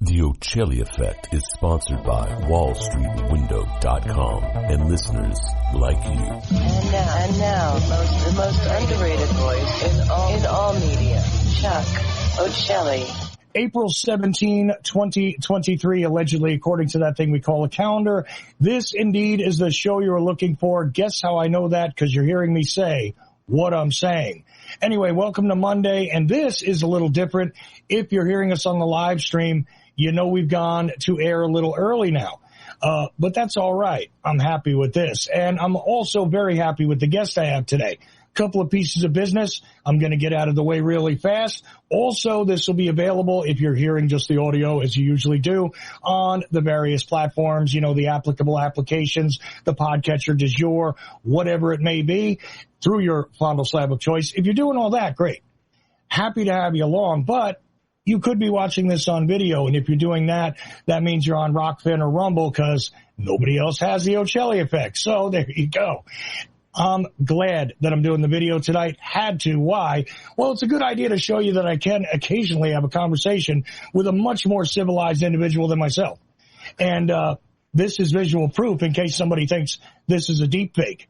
The Ochelli Effect is sponsored by WallStreetWindow.com and listeners like you. And now, the most underrated voice in all media, Chuck Ochelli. April 17, 2023, allegedly, according to that thing we call a calendar. This indeed is the show you were looking for. Guess how I know that? Because you're hearing me say what I'm saying. Anyway, welcome to Monday, and this is a little different. If you're hearing us on the live stream, you know we've gone to air a little early now. But that's all right. I'm happy with this. And I'm also very happy with the guest I have today. Couple of pieces of business I'm going to get out of the way really fast. Also, this will be available if you're hearing just the audio, as you usually do, on the various platforms, you know, the applicable applications, the podcatcher du jour, whatever it may be, through your fondle slab of choice. If you're doing all that, great. Happy to have you along, but you could be watching this on video, and if you're doing that, that means you're on Rokfin or Rumble because nobody else has the Ochelli effect. So there you go. I'm glad that I'm doing the video tonight. Had to. Why? Well, it's a good idea to show you that I can occasionally have a conversation with a much more civilized individual than myself. And this is visual proof in case somebody thinks this is a deep fake.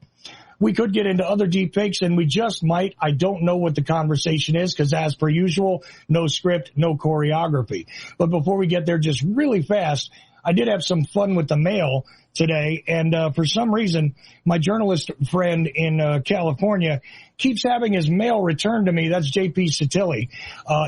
We could get into other deep fakes, and we just might. I don't know what the conversation is because, as per usual, no script, no choreography. But before we get there, just really fast, I did have some fun with the mail today, and for some reason, my journalist friend in California keeps having his mail returned to me. That's JP Satilli,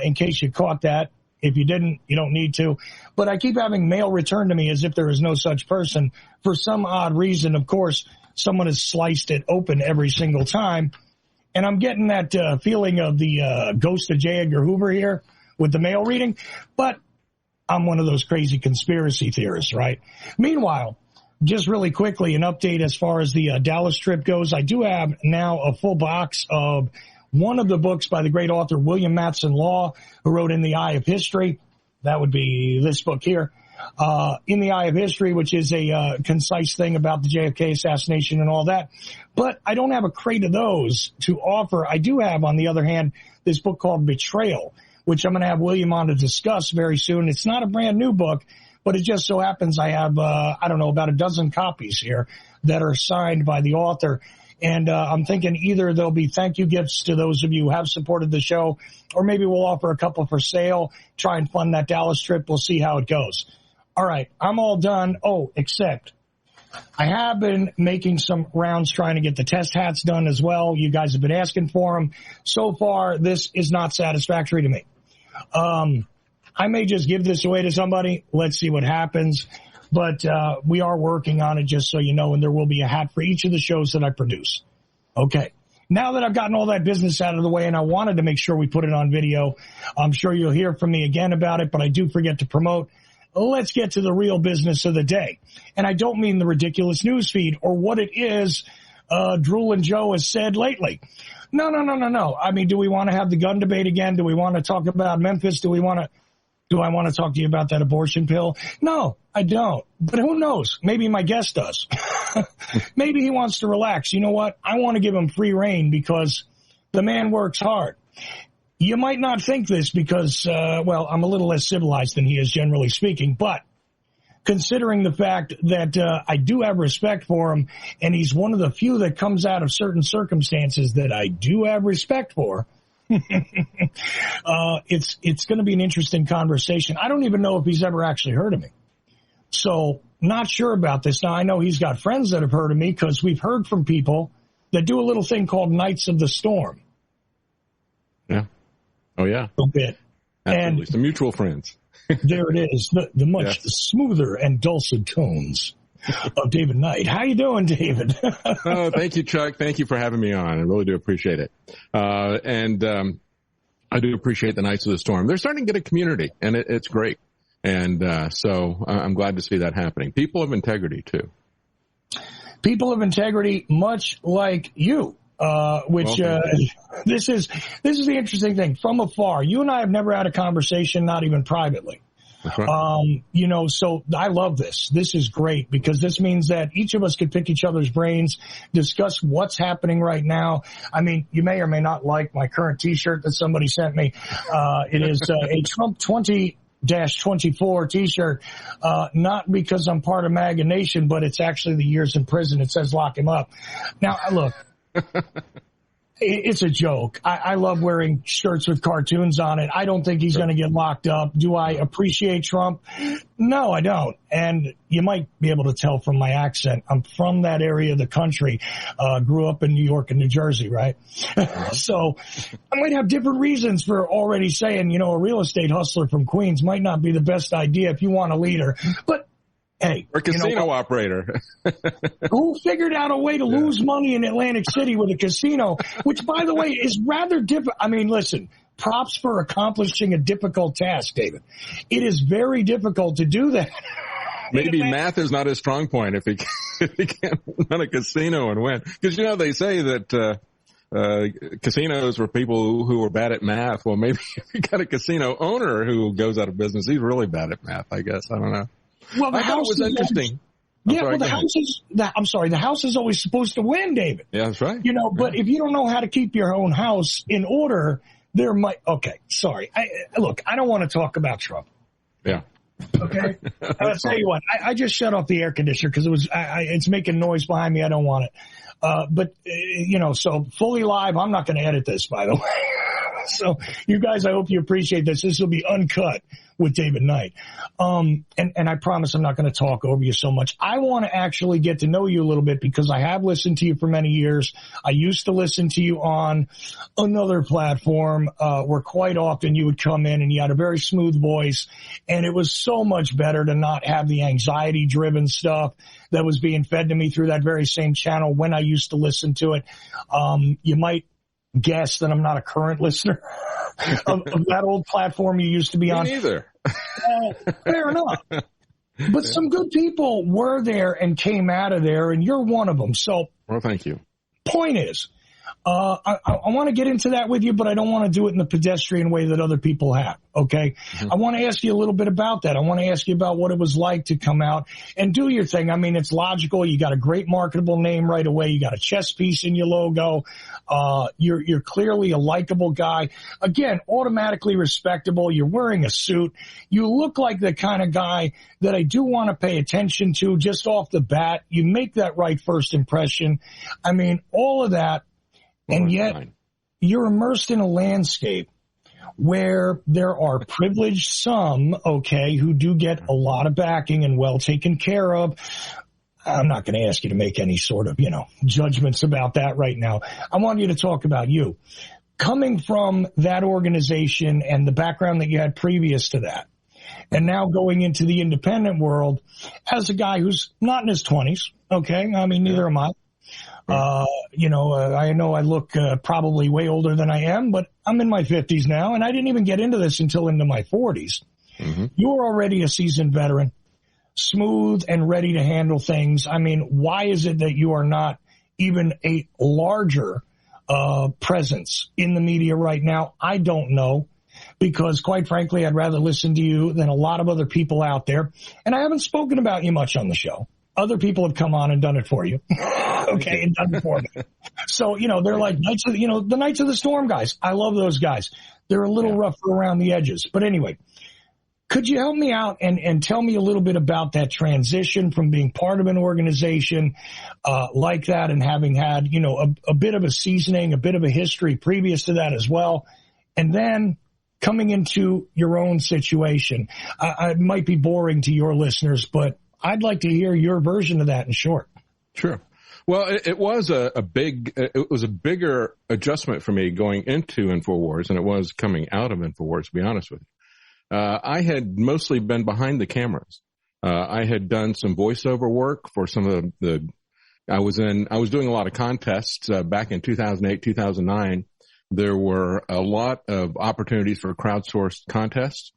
in case you caught that. If you didn't, you don't need to. But I keep having mail returned to me as if there is no such person. For some odd reason, of course, someone has sliced it open every single time. And I'm getting that feeling of the ghost of J. Edgar Hoover here with the mail reading. But I'm one of those crazy conspiracy theorists, right? Meanwhile, just really quickly, an update as far as the Dallas trip goes. I do have now a full box of one of the books by the great author William Matson Law, who wrote In the Eye of History. That would be this book here. In the Eye of History, which is a concise thing about the JFK assassination and all that. But I don't have a crate of those to offer. I do have, on the other hand, this book called Betrayal, which I'm going to have William on to discuss very soon. It's not a brand new book, but it just so happens I have, about a dozen copies here that are signed by the author. And I'm thinking either there'll be thank you gifts to those of you who have supported the show, or maybe we'll offer a couple for sale, try and fund that Dallas trip. We'll see how it goes. All right, I'm all done. Oh, except I have been making some rounds trying to get the test hats done as well. You guys have been asking for them. So far, this is not satisfactory to me. I may just give this away to somebody. Let's see what happens. But we are working on it, just so you know, and there will be a hat for each of the shows that I produce. Okay. Now that I've gotten all that business out of the way, and I wanted to make sure we put it on video, I'm sure you'll hear from me again about it, but I do forget to promote. Let's get to the real business of the day. And I don't mean the ridiculous news feed or what it is Drool and Joe has said lately. No. I mean, do we want to have the gun debate again? Do we want to talk about Memphis? Do I want to talk to you about that abortion pill? No, I don't. But who knows? Maybe my guest does. Maybe he wants to relax. You know what? I want to give him free rein because the man works hard. You might not think this because, I'm a little less civilized than he is, generally speaking. But considering the fact that I do have respect for him, and he's one of the few that comes out of certain circumstances that I do have respect for, it's going to be an interesting conversation. I don't even know if he's ever actually heard of me. So not sure about this. Now, I know he's got friends that have heard of me because we've heard from people that do a little thing called Knights of the Storm. Yeah. Oh, yeah. A bit. Absolutely. And some mutual friends. There it is, the much smoother and dulcet tones of David Knight. How you doing, David? Oh, thank you, Chuck. Thank you for having me on. I really do appreciate it. And I do appreciate the Knights of the Storm. They're starting to get a community, and it's great. And so I'm glad to see that happening. People of integrity, too. People of integrity, much like you. This is the interesting thing. From afar, you and I have never had a conversation, not even privately. Right. So I love this. This is great because this means that each of us could pick each other's brains, discuss what's happening right now. I mean, you may or may not like my current T-shirt that somebody sent me. It is a Trump 20 2020-24 t-shirt, not because I'm part of MAGA Nation, but it's actually the years in prison. It says lock him up. Now, look, it's a joke. I love wearing shirts with cartoons on it. I don't think he's going to get locked up. Do I appreciate Trump? No, I don't. And you might be able to tell from my accent. I'm from that area of the country. Grew up in New York and New Jersey, right? So I might have different reasons for already saying, a real estate hustler from Queens might not be the best idea if you want a leader. But hey, or casino operator who figured out a way to lose money in Atlantic City with a casino, which, by the way, is rather difficult. I mean, listen, props for accomplishing a difficult task, David. It is very difficult to do that. Maybe math is not his strong point if he can't run a casino and win. Because, they say that casinos for people who are bad at math. Well, maybe if you got a casino owner who goes out of business, he's really bad at math, I guess. I don't know. Well, I thought it was interesting. The house is always supposed to win, David. Yeah, that's right. But if you don't know how to keep your own house in order, okay, sorry. I don't want to talk about Trump. Yeah. Okay. I'll tell you what, I just shut off the air conditioner because it's making noise behind me. I don't want it. So fully live, I'm not going to edit this, by the way. So you guys, I hope you appreciate this. This will be uncut with David Knight. And I promise I'm not going to talk over you so much. I want to actually get to know you a little bit because I have listened to you for many years. I used to listen to you on another platform, where quite often you would come in and you had a very smooth voice, and it was so much better to not have the anxiety driven stuff that was being fed to me through that very same channel when I used to listen to it. You might guess that I'm not a current listener of that old platform you used to be on. Me neither. Fair enough. But some good people were there and came out of there, and you're one of them. So, well, thank you. Point is, I want to get into that with you, but I don't want to do it in the pedestrian way that other people have. Okay. Mm-hmm. I want to ask you a little bit about that. I want to ask you about what it was like to come out and do your thing. I mean, it's logical. You got a great marketable name right away. You got a chess piece in your logo. You're clearly a likable guy. Again, automatically respectable. You're wearing a suit. You look like the kind of guy that I do want to pay attention to just off the bat. You make that right first impression. I mean, all of that. And yet you're immersed in a landscape where there are privileged some, who do get a lot of backing and well taken care of. I'm not going to ask you to make any sort of, judgments about that right now. I want you to talk about you. Coming from that organization and the background that you had previous to that, and now going into the independent world as a guy who's not in his 20s, I mean, neither am I. I know I look probably way older than I am, but I'm in my 50s now, and I didn't even get into this until into my 40s. Mm-hmm. You're already a seasoned veteran, smooth and ready to handle things. I mean, why is it that you are not even a larger presence in the media right now? I don't know, because quite frankly, I'd rather listen to you than a lot of other people out there. And I haven't spoken about you much on the show. Other people have come on and done it for you. And done it for me. So, they're like the Knights of the Storm guys. I love those guys. They're a little rougher around the edges. But anyway, could you help me out and tell me a little bit about that transition from being part of an organization like that and having had, a bit of a seasoning, a bit of a history previous to that as well, and then coming into your own situation? I might be boring to your listeners, but I'd like to hear your version of that in short. Sure. Well, it was a bigger adjustment for me going into InfoWars than it was coming out of InfoWars, to be honest with you. I had mostly been behind the cameras. I had done some voiceover work for some of I was doing a lot of contests back in 2008, 2009. There were a lot of opportunities for crowdsourced contests.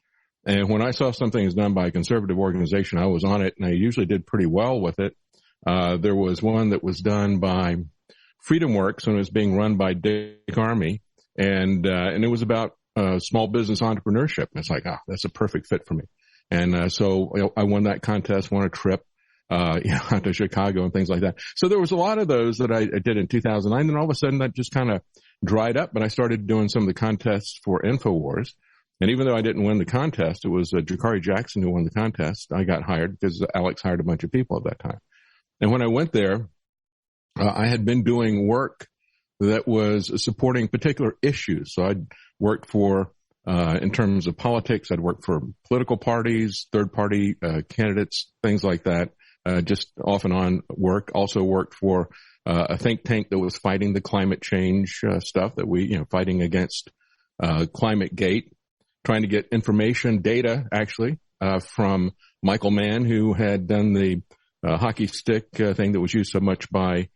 And when I saw something is done by a conservative organization, I was on it, and I usually did pretty well with it. There was one that was done by FreedomWorks, and it was being run by Dick Armey, and it was about small business entrepreneurship. And it's like, that's a perfect fit for me. And so I won that contest, won a trip out to Chicago and things like that. So there was a lot of those that I did in 2009. Then all of a sudden that just kind of dried up, and I started doing some of the contests for InfoWars. And even though I didn't win the contest, it was Jakari Jackson who won the contest. I got hired because Alex hired a bunch of people at that time. And when I went there, I had been doing work that was supporting particular issues. So I'd worked for, in terms of politics, I'd worked for political parties, third-party candidates, things like that, just off and on work. Also worked for a think tank that was fighting the climate change stuff that we, fighting against Climate Gate, trying to get information, data, actually, from Michael Mann, who had done the hockey stick thing that was used so much by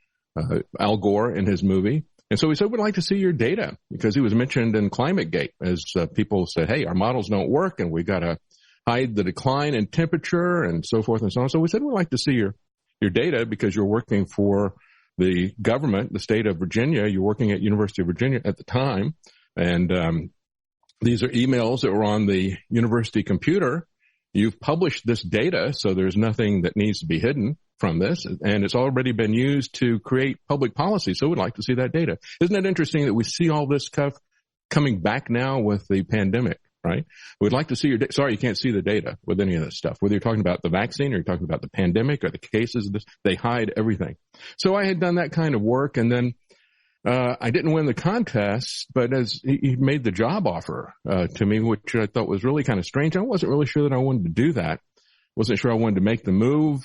Al Gore in his movie. And so we said, we'd like to see your data, because he was mentioned in Climate Gate as people said, hey, our models don't work and we got to hide the decline in temperature and so forth and so on. So we said, we'd like to see your data, because you're working for the government, the state of Virginia. You're working at University of Virginia at the time. And these are emails that were on the university computer. You've published this data, so there's nothing that needs to be hidden from this, and it's already been used to create public policy, so we'd like to see that data. Isn't it interesting that we see all this stuff coming back now with the pandemic, right? We'd like to see your data. Sorry, you can't see the data with any of this stuff. Whether you're talking about the vaccine or you're talking about the pandemic or the cases of this, they hide everything. So I had done that kind of work, and then I didn't win the contest, but as he made the job offer to me, which I thought was really kind of strange. I wasn't really sure that I wanted to do that. Wasn't sure I wanted to make the move.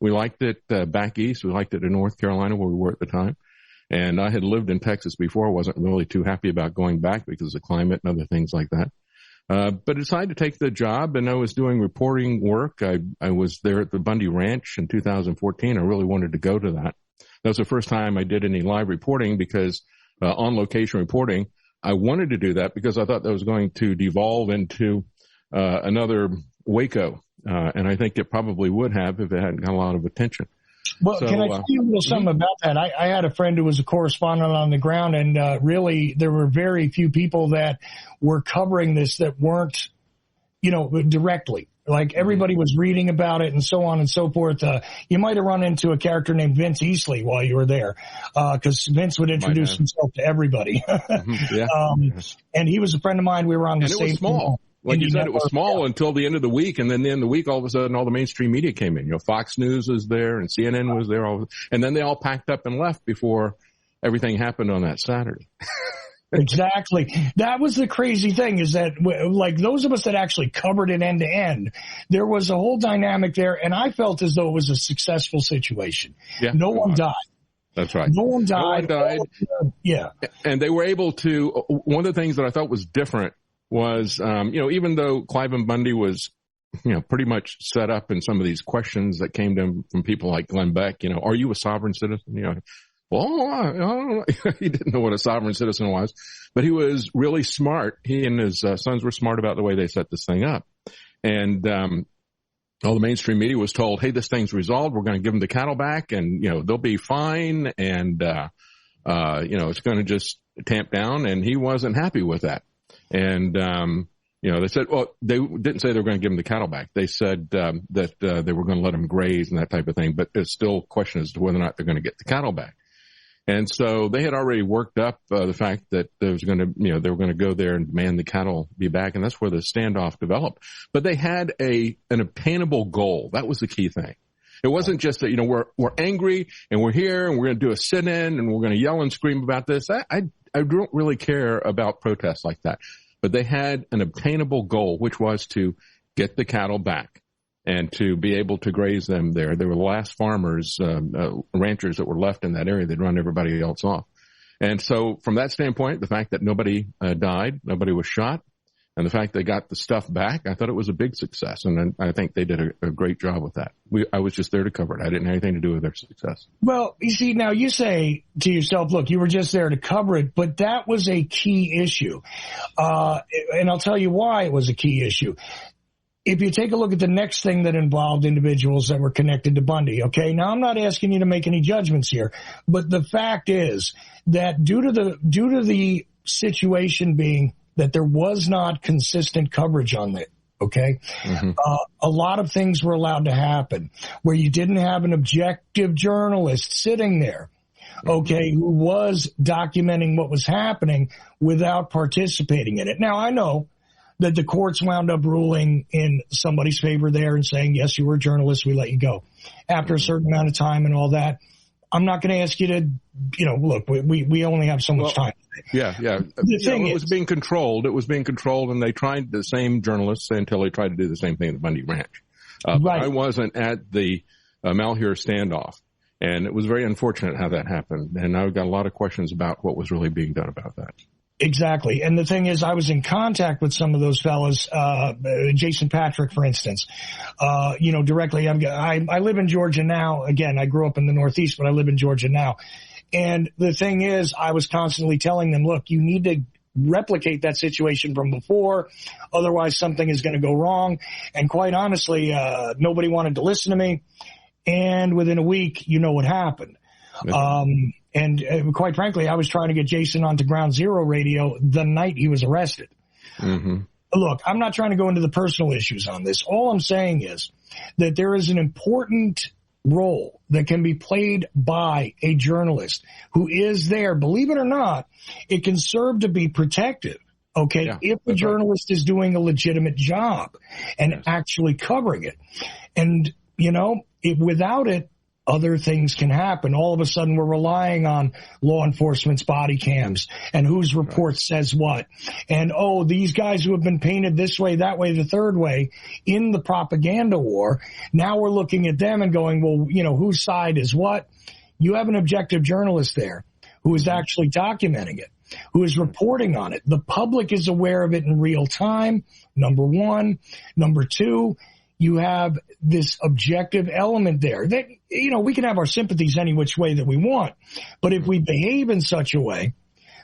We liked it back east. We liked it in North Carolina where we were at the time. And I had lived in Texas before. I wasn't really too happy about going back because of the climate and other things like that. But I decided to take the job, and I was doing reporting work. I was there at the Bundy Ranch in 2014. I really wanted to go to that. That was the first time I did any live reporting, because on location reporting, I wanted to do that because I thought that was going to devolve into another Waco. And I think it probably would have if it hadn't got a lot of attention. Well, can I tell you a little something about that? I had a friend who was a correspondent on the ground, and really there were very few people that were covering this that weren't, directly. Like everybody was reading about it and so on and so forth. You might have run into a character named Vince Easley while you were there, because Vince would introduce himself to everybody. Yeah. And he was a friend of mine. We were on the same. It was small. Like you said, it was small until the end of the week, and then the end of the week, all of a sudden, all the mainstream media came in. Fox News was there, and CNN was there, and then they all packed up and left before everything happened on that Saturday. Exactly. That was the crazy thing, is that like those of us that actually covered it end to end, there was a whole dynamic there, and I felt as though it was a successful situation. Yeah, no one died. That's right. No one died. Yeah. And they were able to, one of the things that I thought was different was, even though Cliven Bundy was, pretty much set up in some of these questions that came to him from people like Glenn Beck, are you a sovereign citizen? Well, I don't know. He didn't know what a sovereign citizen was, but he was really smart. He and his sons were smart about the way they set this thing up. And all the mainstream media was told, hey, this thing's resolved. We're going to give them the cattle back, and, they'll be fine. And, it's going to just tamp down. And he wasn't happy with that. And, they said, well, they didn't say they were going to give them the cattle back. They said that they were going to let them graze and that type of thing. But there's still a question as to whether or not they're going to get the cattle back. And so they had already worked up the fact that there was going to, they were going to go there and demand the cattle be back. And that's where the standoff developed. But they had an obtainable goal. That was the key thing. It wasn't just that, we're angry and we're here and we're going to do a sit-in and we're going to yell and scream about this. I don't really care about protests like that. But they had an obtainable goal, which was to get the cattle back and to be able to graze them there. They were the last farmers, ranchers that were left in that area. They'd run everybody else off. And so from that standpoint, the fact that nobody died, nobody was shot, and the fact they got the stuff back, I thought it was a big success. And I think they did a great job with that. I was just there to cover it. I didn't have anything to do with their success. Well, you see, now you say to yourself, look, you were just there to cover it, but that was a key issue. And I'll tell you why it was a key issue. If you take a look at the next thing that involved individuals that were connected to Bundy, okay, now I'm not asking you to make any judgments here, but the fact is that due to the situation being that there was not consistent coverage on it, okay, a lot of things were allowed to happen where you didn't have an objective journalist sitting there, okay, who was documenting what was happening without participating in it. Now, I know that the courts wound up ruling in somebody's favor there and saying, yes, you were a journalist, we let you go. After a certain amount of time and all that, I'm not going to ask you to, look, we only have so much time. Yeah. The thing it was being controlled. It was being controlled, and they tried the same journalists until they tried to do the same thing at the Bundy Ranch. Right. I wasn't at the Malheur standoff, and it was very unfortunate how that happened. And I've got a lot of questions about what was really being done about that. Exactly. And the thing is, I was in contact with some of those fellas, Jason Patrick, for instance, directly. I live in Georgia now. Again, I grew up in the Northeast, but I live in Georgia now. And the thing is, I was constantly telling them, look, you need to replicate that situation from before. Otherwise, something is going to go wrong. And quite honestly, nobody wanted to listen to me. And within a week, you know what happened. And quite frankly, I was trying to get Jason onto Ground Zero radio the night he was arrested. Mm-hmm. Look, I'm not trying to go into the personal issues on this. All I'm saying is that there is an important role that can be played by a journalist who is there. Believe it or not, it can serve to be protective. Okay. Yeah, if the journalist is doing a legitimate job and actually covering it. And, without it, other things can happen. All of a sudden, we're relying on law enforcement's body cams and whose report says what. And, these guys who have been painted this way, that way, the third way in the propaganda war, now we're looking at them and going, well, whose side is what? You have an objective journalist there who is actually documenting it, who is reporting on it. The public is aware of it in real time, number one. Number two, you have this objective element there that, we can have our sympathies any which way that we want. But if we behave in such a way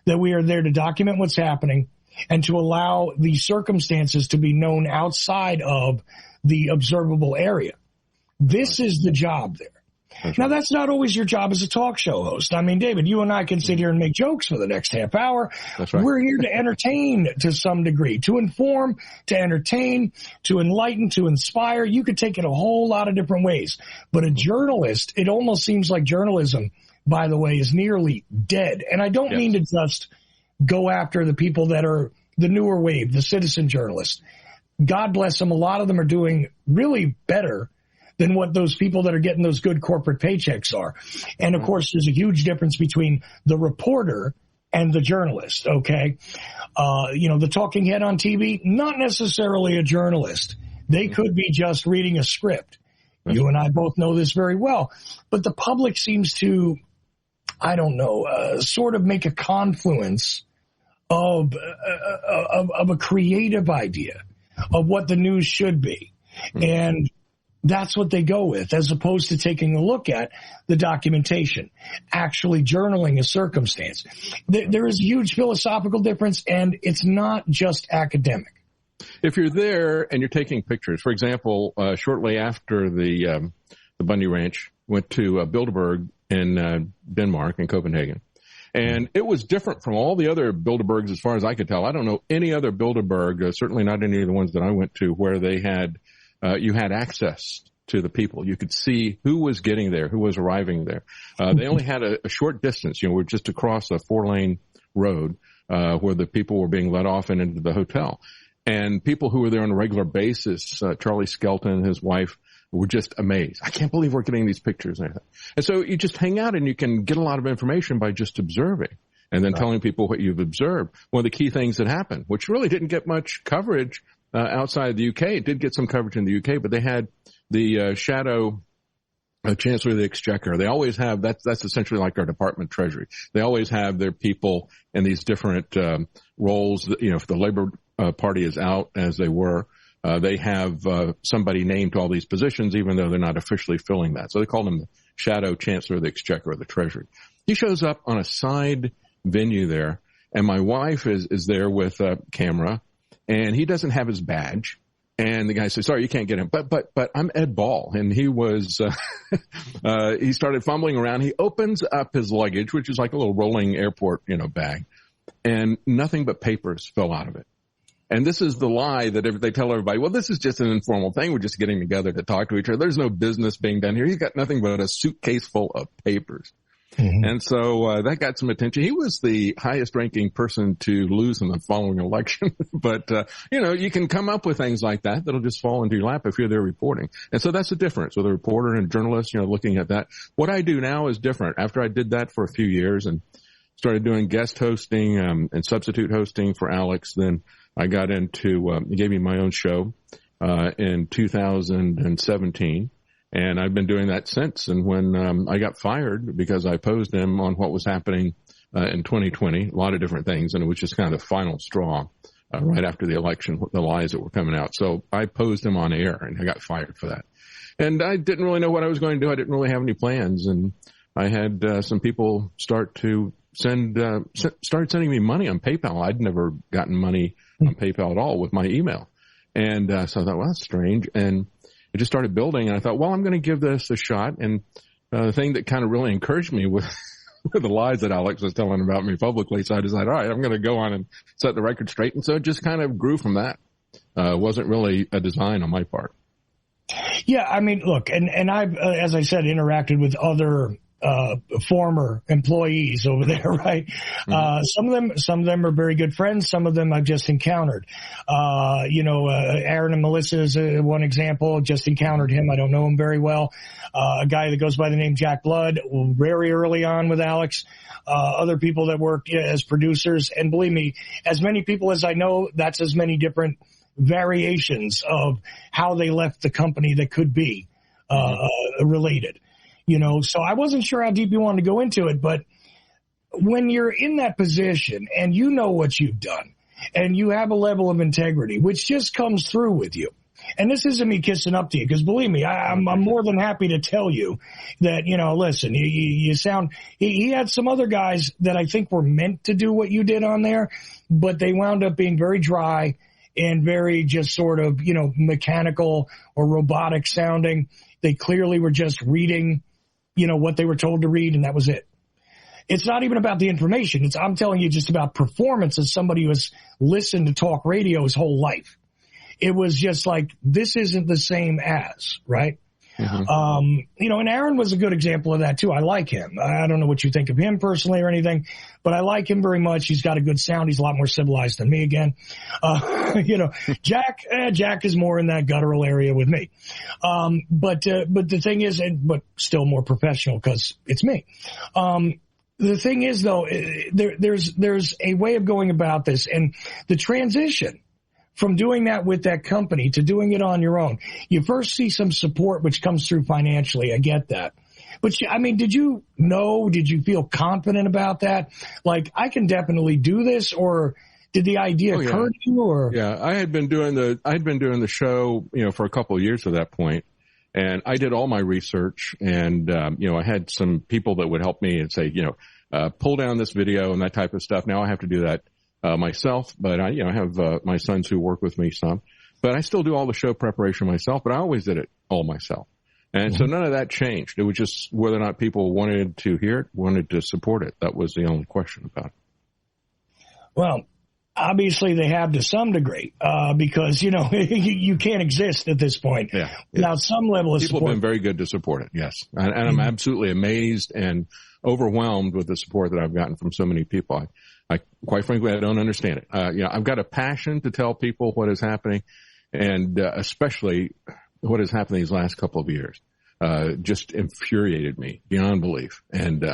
that we are there to document what's happening and to allow the circumstances to be known outside of the observable area, this is the job there. Now, that's not always your job as a talk show host. I mean, David, you and I can sit here and make jokes for the next half hour. That's right. We're here to entertain to some degree, to inform, to entertain, to enlighten, to inspire. You could take it a whole lot of different ways. But a journalist, it almost seems like journalism, by the way, is nearly dead. And I don't mean to just go after the people that are the newer wave, the citizen journalists. God bless them. A lot of them are doing really better than what those people that are getting those good corporate paychecks are. And of course, there's a huge difference between the reporter and the journalist, okay? The talking head on TV, not necessarily a journalist. They could be just reading a script. You and I both know this very well. But the public seems to, sort of make a confluence of a creative idea of what the news should be. And that's what they go with, as opposed to taking a look at the documentation, actually journaling a circumstance. There is a huge philosophical difference, and it's not just academic. If you're there and you're taking pictures, for example, shortly after the Bundy Ranch, went to Bilderberg in Denmark, in Copenhagen. And it was different from all the other Bilderbergs as far as I could tell. I don't know any other Bilderberg, certainly not any of the ones that I went to, where they had you had access to the people. You could see who was getting there, who was arriving there. They only had a short distance. We're just across a 4-lane road where the people were being let off and into the hotel. And people who were there on a regular basis, Charlie Skelton and his wife, were just amazed. I can't believe we're getting these pictures. And so you just hang out and you can get a lot of information by just observing and then telling people what you've observed. One of the key things that happened, which really didn't get much coverage outside the UK. It did get some coverage in the UK, but they had the shadow Chancellor of the Exchequer. They always have, that's essentially like our Department of Treasury. They always have their people in these different roles. If the Labour Party is out, as they were, they have somebody named to all these positions, even though they're not officially filling that. So they call him the Shadow Chancellor of the Exchequer or the Treasury. He shows up on a side venue there, and my wife is there with a camera. And he doesn't have his badge. And the guy says, sorry, you can't get him. But I'm Ed Ball. And he was, he started fumbling around. He opens up his luggage, which is like a little rolling airport, bag. And nothing but papers fell out of it. And this is the lie that they tell everybody, well, this is just an informal thing. We're just getting together to talk to each other. There's no business being done here. He's got nothing but a suitcase full of papers. Mm-hmm. And so that got some attention. He was the highest ranking person to lose in the following election. But, you can come up with things like that that'll just fall into your lap if you're there reporting. And so that's the difference with a reporter and a journalist, looking at that. What I do now is different. After I did that for a few years and started doing guest hosting and substitute hosting for Alex, then I got into gave me my own show in 2017. And I've been doing that since. And when I got fired because I posed him on what was happening in 2020, a lot of different things, and it was just kind of the final straw right after the election, the lies that were coming out. So I posed him on air, and I got fired for that. And I didn't really know what I was going to do. I didn't really have any plans. And I had some people start to started sending me money on PayPal. I'd never gotten money on PayPal at all with my email. And so I thought, well, that's strange. And it just started building, and I thought, well, I'm going to give this a shot. And the thing that kind of really encouraged me with the lies that Alex was telling about me publicly, so I decided, all right, I'm going to go on and set the record straight. And so it just kind of grew from that. It wasn't really a design on my part. Yeah, I mean, look, and I've, as I said, interacted with other former employees over there, right? Mm-hmm. Some of them are very good friends. Some of them I've just encountered. Aaron and Melissa is one example. Just encountered him. I don't know him very well. A guy that goes by the name Jack Blood, very early on with Alex. Other people that work as producers. And believe me, as many people as I know, that's as many different variations of how they left the company that could be related. So I wasn't sure how deep you wanted to go into it, but when you're in that position and you know what you've done and you have a level of integrity, which just comes through with you. And this isn't me kissing up to you, because believe me, I'm more than happy to tell you that, listen, you sound, he had some other guys that I think were meant to do what you did on there, but they wound up being very dry and very just sort of, mechanical or robotic sounding. They clearly were just reading what they were told to read, and that was it. It's not even about the information. I'm telling you just about performance as somebody who has listened to talk radio his whole life. It was just like, this isn't the same as, right? Mm-hmm. And Aaron was a good example of that too. I like him. I don't know what you think of him personally or anything, but I like him very much. He's got a good sound. He's a lot more civilized than me again. Jack is more in that guttural area with me. But the thing is, but still more professional because it's me. The thing is though, there's a way of going about this, and the transition from doing that with that company to doing it on your own. You first see some support, which comes through financially. I get that. But did you feel confident about that? Like, I can definitely do this, or did the idea occur to you? Or I had been doing the show, for a couple of years at that point, and I did all my research, and I had some people that would help me and say, pull down this video and that type of stuff. Now I have to do that myself, but I have my sons who work with me some, but I still do all the show preparation myself, but I always did it all myself. And so none of that changed. It was just whether or not people wanted to hear it, wanted to support it. That was the only question about it. Well, obviously they have to some degree, because, you can't exist at this point without some level of support. People have been very good to support it. Yes. And I'm absolutely amazed and overwhelmed with the support that I've gotten from so many people. I quite frankly, I don't understand it. I've got a passion to tell people what is happening, and especially what has happened these last couple of years. Just infuriated me beyond belief. And,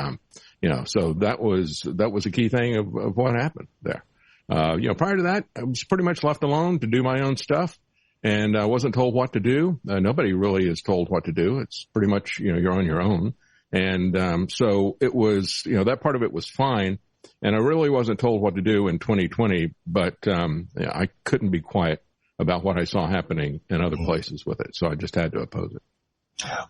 so that was a key thing of what happened there. Prior to that, I was pretty much left alone to do my own stuff, and I wasn't told what to do. Nobody really is told what to do. It's pretty much, you're on your own. And, so it was, that part of it was fine. And I really wasn't told what to do in 2020, but I couldn't be quiet about what I saw happening in other places with it. So I just had to oppose it.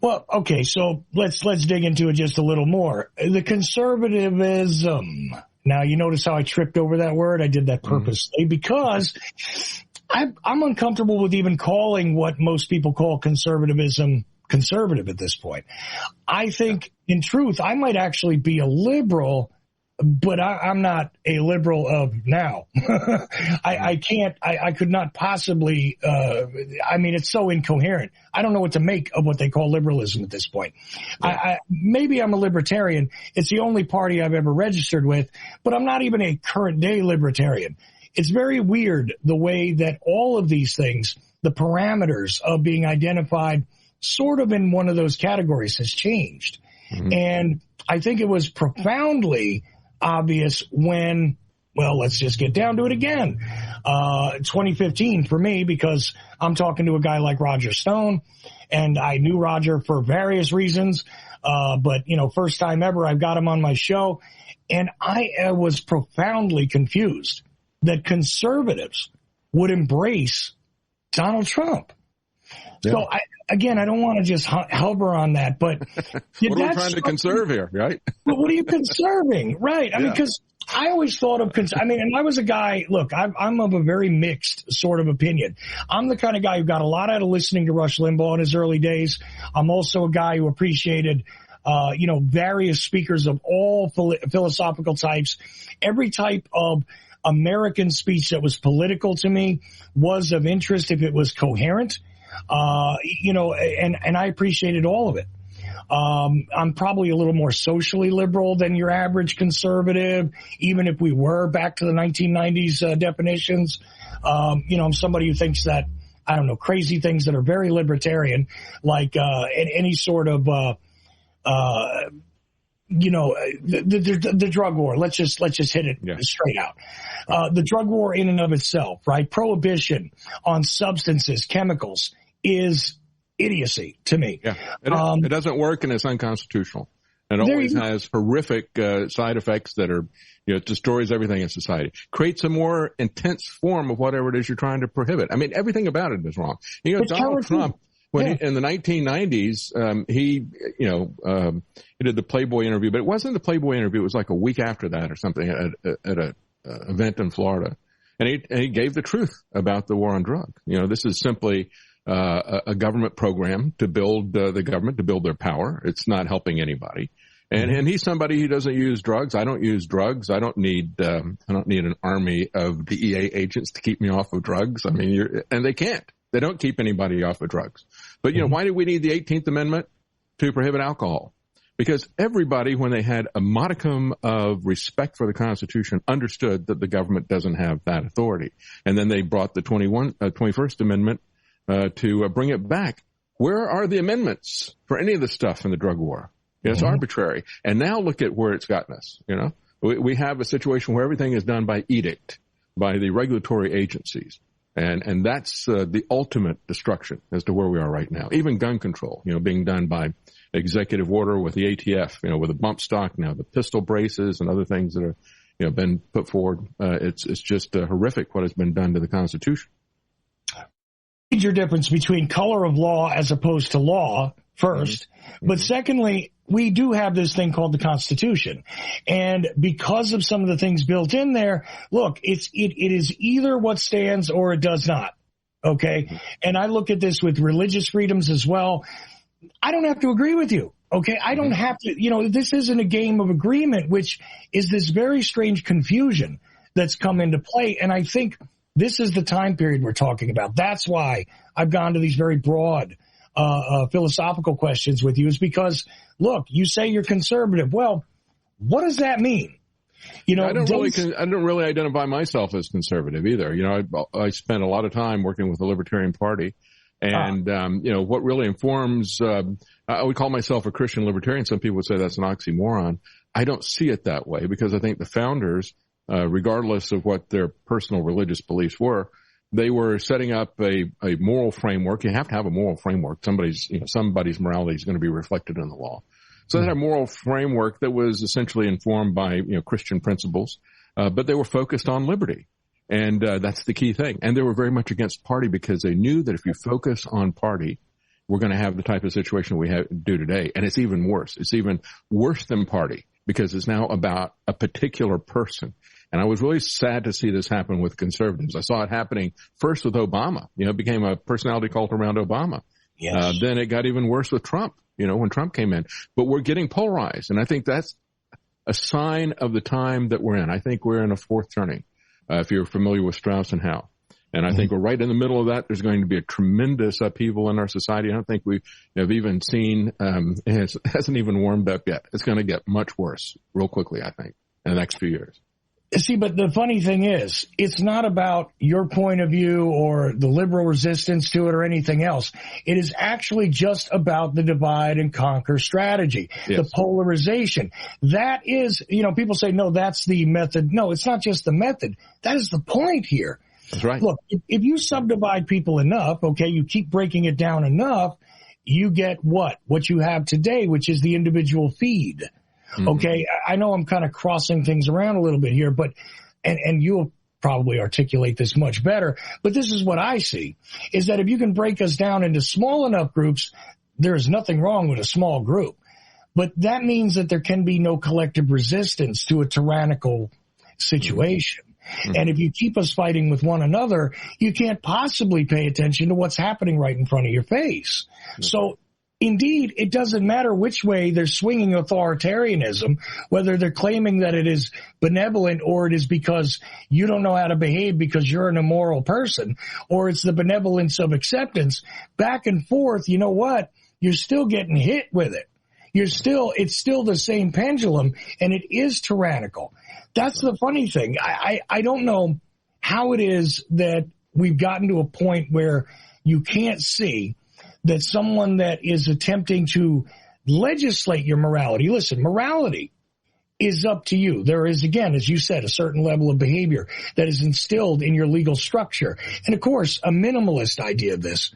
Well, okay, so let's dig into it just a little more. The conservatism. Now, you notice how I tripped over that word? I did that purposely because I'm uncomfortable with even calling what most people call conservatism conservative at this point. I think, in truth, I might actually be a liberal but I'm not a liberal of now. I could not possibly, it's so incoherent. I don't know what to make of what they call liberalism at this point. Yeah. Maybe I'm a libertarian. It's the only party I've ever registered with, but I'm not even a current day libertarian. It's very weird the way that all of these things, the parameters of being identified sort of in one of those categories has changed. Mm-hmm. And I think it was profoundly obvious when, well, let's just get down to it again. 2015 for me, because I'm talking to a guy like Roger Stone, and I knew Roger for various reasons. But first time ever, I've got him on my show, and I was profoundly confused that conservatives would embrace Donald Trump. Yeah. So I don't want to just hover on that, but what are we trying to conserve here, right? But what are you conserving? Right. I mean, because I always thought of, and I was a guy, look, I'm of a very mixed sort of opinion. I'm the kind of guy who got a lot out of listening to Rush Limbaugh in his early days. I'm also a guy who appreciated, various speakers of all philosophical types. Every type of American speech that was political to me was of interest if it was coherent. And I appreciated all of it. I'm probably a little more socially liberal than your average conservative, even if we were back to the 1990s definitions. I'm somebody who thinks that, I don't know, crazy things that are very libertarian, like any sort of the drug war. Let's just hit it straight out. The drug war in and of itself, right? Prohibition on substances, chemicals is idiocy to me. Yeah. It doesn't work, and it's unconstitutional. And it always has horrific side effects that are, it destroys everything in society. Creates a more intense form of whatever it is you're trying to prohibit. I mean, everything about it is wrong. Donald Trump, when in the 1990s, he did the Playboy interview, but it wasn't the Playboy interview. It was like a week after that or something at a event in Florida. And he gave the truth about the war on drugs. This is simply a government program to build the government, to build their power. It's not helping anybody. And he's somebody who doesn't use drugs. I don't use drugs. I don't need an army of DEA agents to keep me off of drugs. I mean, and they can't. They don't keep anybody off of drugs. But, why do we need the 18th Amendment to prohibit alcohol? Because everybody, when they had a modicum of respect for the Constitution, understood that the government doesn't have that authority. And then they brought the 21st Amendment to bring it back. Where are the amendments for any of the stuff in the drug war? It's arbitrary. And now look at where it's gotten us. We have a situation where everything is done by edict, by the regulatory agencies. And that's the ultimate destruction as to where we are right now. Even gun control, being done by executive order with the ATF, with the bump stock now, the pistol braces and other things that are, been put forward. It's just horrific what has been done to the Constitution. Major difference between color of law as opposed to law first, but secondly, we do have this thing called the Constitution. And because of some of the things built in there, look, it is either what stands or it does not. Okay. And I look at this with religious freedoms as well. I don't have to agree with you. Okay. I don't have to, this isn't a game of agreement, which is this very strange confusion that's come into play. And I think this is the time period we're talking about. That's why I've gone to these very broad philosophical questions with you, is because, look, you say you're conservative. Well, what does that mean? I don't really identify myself as conservative either. I spent a lot of time working with the Libertarian Party, and what really informs. I would call myself a Christian libertarian. Some people would say that's an oxymoron. I don't see it that way, because I think the founders, regardless of what their personal religious beliefs were, they were setting up a moral framework. You have to have a moral framework. Somebody's morality is going to be reflected in the law. So they had a moral framework that was essentially informed by, Christian principles, but they were focused on liberty. And that's the key thing. And they were very much against party, because they knew that if you focus on party, we're going to have the type of situation we do today. And it's even worse. It's even worse than party, because it's now about a particular person. And I was really sad to see this happen with conservatives. I saw it happening first with Obama. It became a personality cult around Obama. Yes. Then it got even worse with Trump, when Trump came in. But we're getting polarized. And I think that's a sign of the time that we're in. I think we're in a fourth turning, if you're familiar with Strauss and Howe. And I think we're right in the middle of that. There's going to be a tremendous upheaval in our society. I don't think we have even seen, it hasn't even warmed up yet. It's going to get much worse real quickly, I think, in the next few years. See, but the funny thing is, it's not about your point of view or the liberal resistance to it or anything else. It is actually just about the divide and conquer strategy, the polarization. That is, people say, no, that's the method. No, it's not just the method. That is the point here. That's right. Look, if you subdivide people enough, okay, you keep breaking it down enough, you get what you have today, which is the individual feed. Mm-hmm. Okay, I know I'm kind of crossing things around a little bit here, but, and you'll probably articulate this much better, but this is what I see, is that if you can break us down into small enough groups, there is nothing wrong with a small group. But that means that there can be no collective resistance to a tyrannical situation. Mm-hmm. And if you keep us fighting with one another, you can't possibly pay attention to what's happening right in front of your face. Mm-hmm. So, indeed, it doesn't matter which way they're swinging authoritarianism, whether they're claiming that it is benevolent or it is because you don't know how to behave because you're an immoral person, or it's the benevolence of acceptance. Back and forth, you know what? You're still getting hit with it. It's still the same pendulum, and it is tyrannical. That's the funny thing. I don't know how it is that we've gotten to a point where you can't see that someone that is attempting to legislate your morality. Listen, morality is up to you. There is, again, as you said, a certain level of behavior that is instilled in your legal structure. And of course, a minimalist idea of this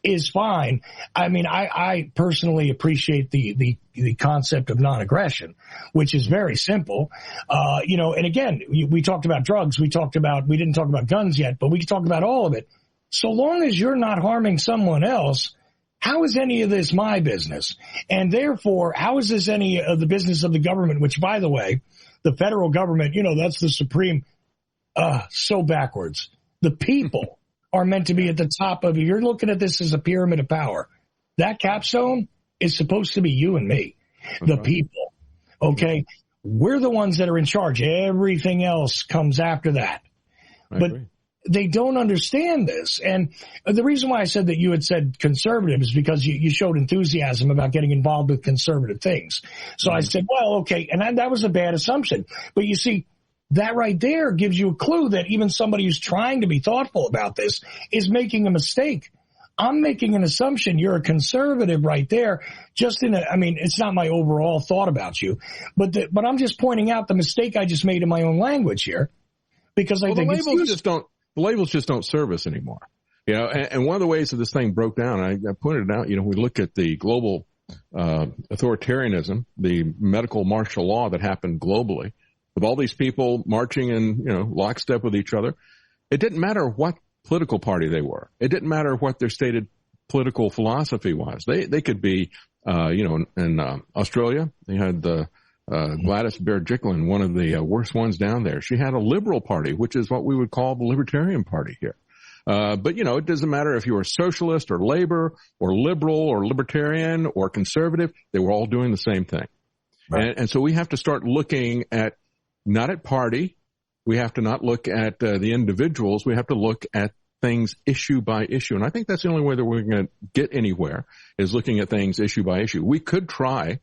is fine. I mean, I personally appreciate the concept of non-aggression, which is very simple. And again, we talked about drugs. We didn't talk about guns yet, but we can talk about all of it. So long as you're not harming someone else, how is any of this my business? And therefore, how is this any of the business of the government, which, by the way, the federal government, that's the supreme, so backwards. The people are meant to be at the top of it. You're looking at this as a pyramid of power. That capstone is supposed to be you and me, the people. Okay? We're the ones that are in charge. Everything else comes after that. But they don't understand this. And the reason why I said that you had said conservative is because you showed enthusiasm about getting involved with conservative things. So I said, well, okay. And that was a bad assumption. But you see, that right there gives you a clue that even somebody who's trying to be thoughtful about this is making a mistake. I'm making an assumption you're a conservative right there. It's not my overall thought about you, but I'm just pointing out the mistake I just made in my own language here, because I think the labels just don't serve us anymore. And one of the ways that this thing broke down, I pointed it out, we look at the global authoritarianism, the medical martial law that happened globally, with all these people marching in, lockstep with each other. It didn't matter what political party they were. It didn't matter what their stated political philosophy was. They could be, in Australia, they had the Gladys Berejiklian, one of the worst ones down there. She had a liberal party, which is what we would call the Libertarian Party here. But it doesn't matter if you were socialist or labor or liberal or libertarian or conservative. They were all doing the same thing. Right. And so we have to start looking not at party. We have to not look at the individuals. We have to look at things issue by issue. And I think that's the only way that we're going to get anywhere, is looking at things issue by issue. We could try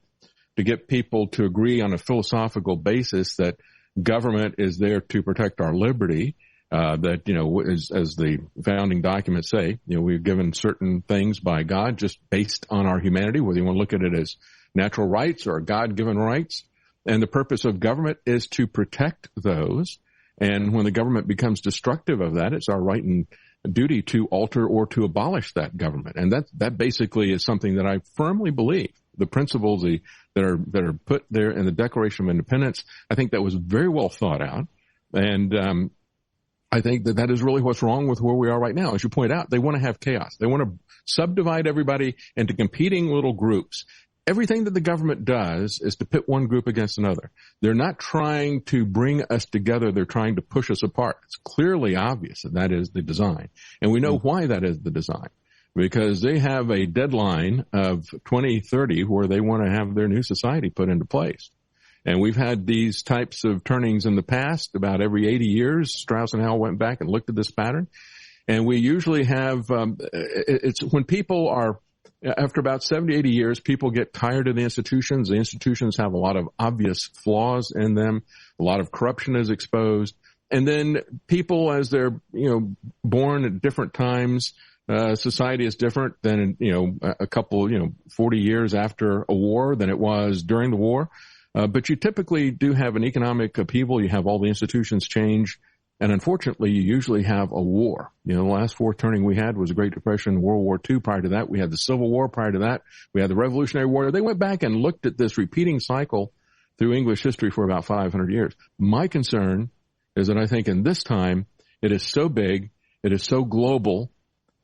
to get people to agree on a philosophical basis that government is there to protect our liberty, that, as the founding documents say, we're given certain things by God just based on our humanity, whether you want to look at it as natural rights or God-given rights. And the purpose of government is to protect those. And when the government becomes destructive of that, it's our right and duty to alter or to abolish that government. And that basically is something that I firmly believe. The principles that are put there in the Declaration of Independence, I think that was very well thought out. And I think that is really what's wrong with where we are right now. As you point out, they want to have chaos. They want to subdivide everybody into competing little groups. Everything that the government does is to pit one group against another. They're not trying to bring us together. They're trying to push us apart. It's clearly obvious that is the design. And we know why that is the design, because they have a deadline of 2030 where they want to have their new society put into place. And we've had these types of turnings in the past. About every 80 years, Strauss and Howell went back and looked at this pattern. And we usually have, it's when people are, after about 70, 80 years, people get tired of the institutions. The institutions have a lot of obvious flaws in them. A lot of corruption is exposed. And then people, as they're, born at different times, society is different than, a couple, 40 years after a war than it was during the war. But you typically do have an economic upheaval. You have all the institutions change. And unfortunately, you usually have a war. The last war turning we had was the Great Depression, World War II. Prior to that, we had the Civil War. Prior to that, we had the Revolutionary War. They went back and looked at this repeating cycle through English history for about 500 years. My concern is that I think in this time, it is so big, it is so global,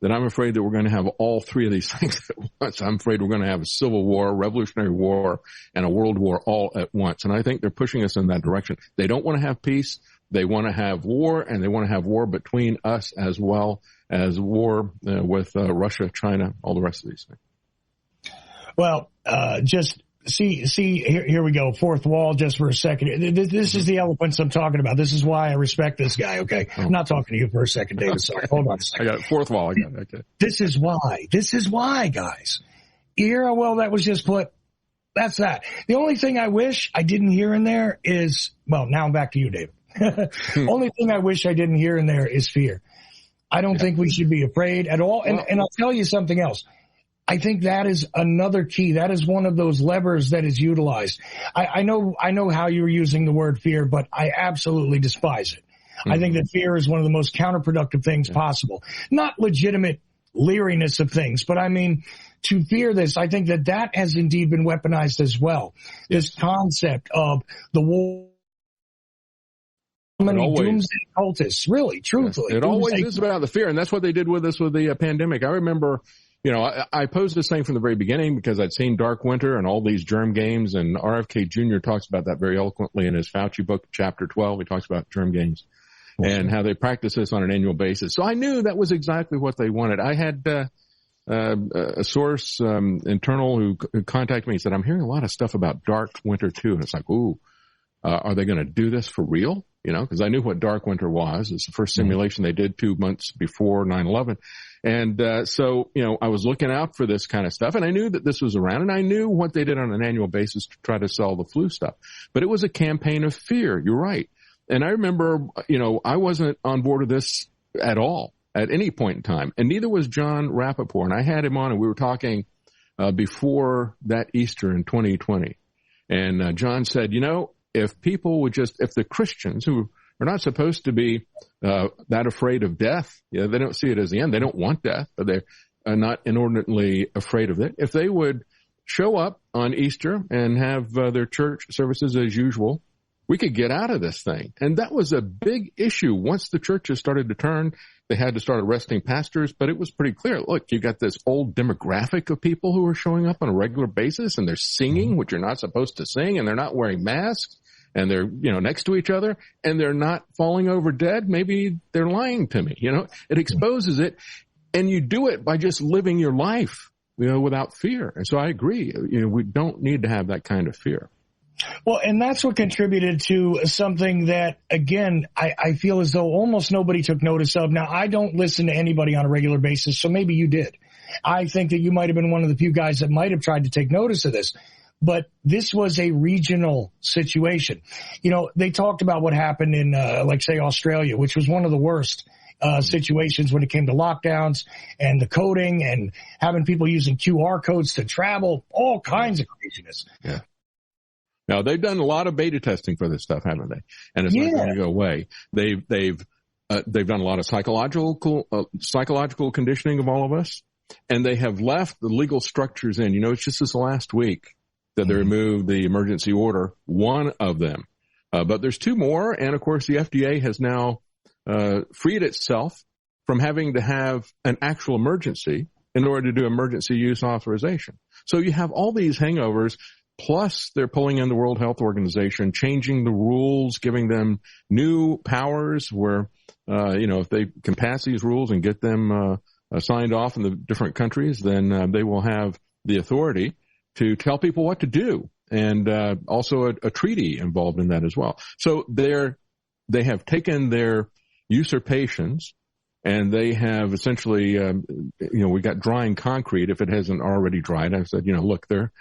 that I'm afraid that we're going to have all three of these things at once. I'm afraid we're going to have a Civil War, a Revolutionary War, and a World War all at once. And I think they're pushing us in that direction. They don't want to have peace. They want to have war, and they want to have war between us as well as war with Russia, China, all the rest of these things. Well, just see, here we go. Fourth wall just for a second. This is the eloquence I'm talking about. This is why I respect this guy, okay? I'm not talking to you for a second, David. Sorry. Hold on a second. I got it. Fourth wall. I got it. Okay. This is why, guys. Here, well, that was just put. That's that. The only thing I wish I didn't hear in there is, well, now I'm back to you, David. Only thing I wish I didn't hear in there is fear. I don't think we should be afraid at all. And I'll tell you something else. I think that is another key. That is one of those levers that is utilized. I know how you were using the word fear, but I absolutely despise it. Mm-hmm. I think that fear is one of the most counterproductive things possible. Not legitimate leeriness of things, but I mean, to fear this, I think that has indeed been weaponized as well. This concept of the war. Many doomsday cultists, really, truthfully. It always is about the fear, and that's what they did with us with the pandemic. I remember, I posed this thing from the very beginning because I'd seen Dark Winter and all these germ games, and RFK Jr. talks about that very eloquently in his Fauci book, Chapter 12. He talks about germ games and how they practice this on an annual basis. So I knew that was exactly what they wanted. I had a source internal who contacted me and said, I'm hearing a lot of stuff about Dark Winter too. And it's like, ooh, are they going to do this for real? Because I knew what Dark Winter was. It's the first simulation they did 2 months before 9/11. And so, I was looking out for this kind of stuff, and I knew that this was around, and I knew what they did on an annual basis to try to sell the flu stuff. But it was a campaign of fear. You're right. And I remember, I wasn't on board with this at all at any point in time, and neither was John Rappaport. And I had him on, and we were talking before that Easter in 2020. And John said, if people would if the Christians who are not supposed to be that afraid of death, they don't see it as the end. They don't want death, but they're not inordinately afraid of it. If they would show up on Easter and have their church services as usual, we could get out of this thing. And that was a big issue. Once the churches started to turn, they had to start arresting pastors, but it was pretty clear. Look, you got this old demographic of people who are showing up on a regular basis, and they're singing, which you're not supposed to sing, and they're not wearing masks, and they're, next to each other, and they're not falling over dead. Maybe they're lying to me. It exposes it, and you do it by just living your life, without fear. And so I agree. We don't need to have that kind of fear. Well, and that's what contributed to something that, again, I feel as though almost nobody took notice of. Now, I don't listen to anybody on a regular basis, so maybe you did. I think that you might have been one of the few guys that might have tried to take notice of this. But this was a regional situation. They talked about what happened in, say, Australia, which was one of the worst situations when it came to lockdowns and the coding and having people using QR codes to travel, all kinds of craziness. Yeah. Now, they've done a lot of beta testing for this stuff, haven't they? And it's not going to go away. They've done a lot of psychological conditioning of all of us, and they have left the legal structures in. It's just this last week that they removed the emergency order, one of them. But there's two more, and of course the FDA has now freed itself from having to have an actual emergency in order to do emergency use authorization. So you have all these hangovers. Plus, they're pulling in the World Health Organization, changing the rules, giving them new powers where, if they can pass these rules and get them signed off in the different countries, then they will have the authority to tell people what to do. and also a treaty involved in that as well. So they have taken their usurpations, and they have essentially, we got drying concrete if it hasn't already dried. I said, look, they're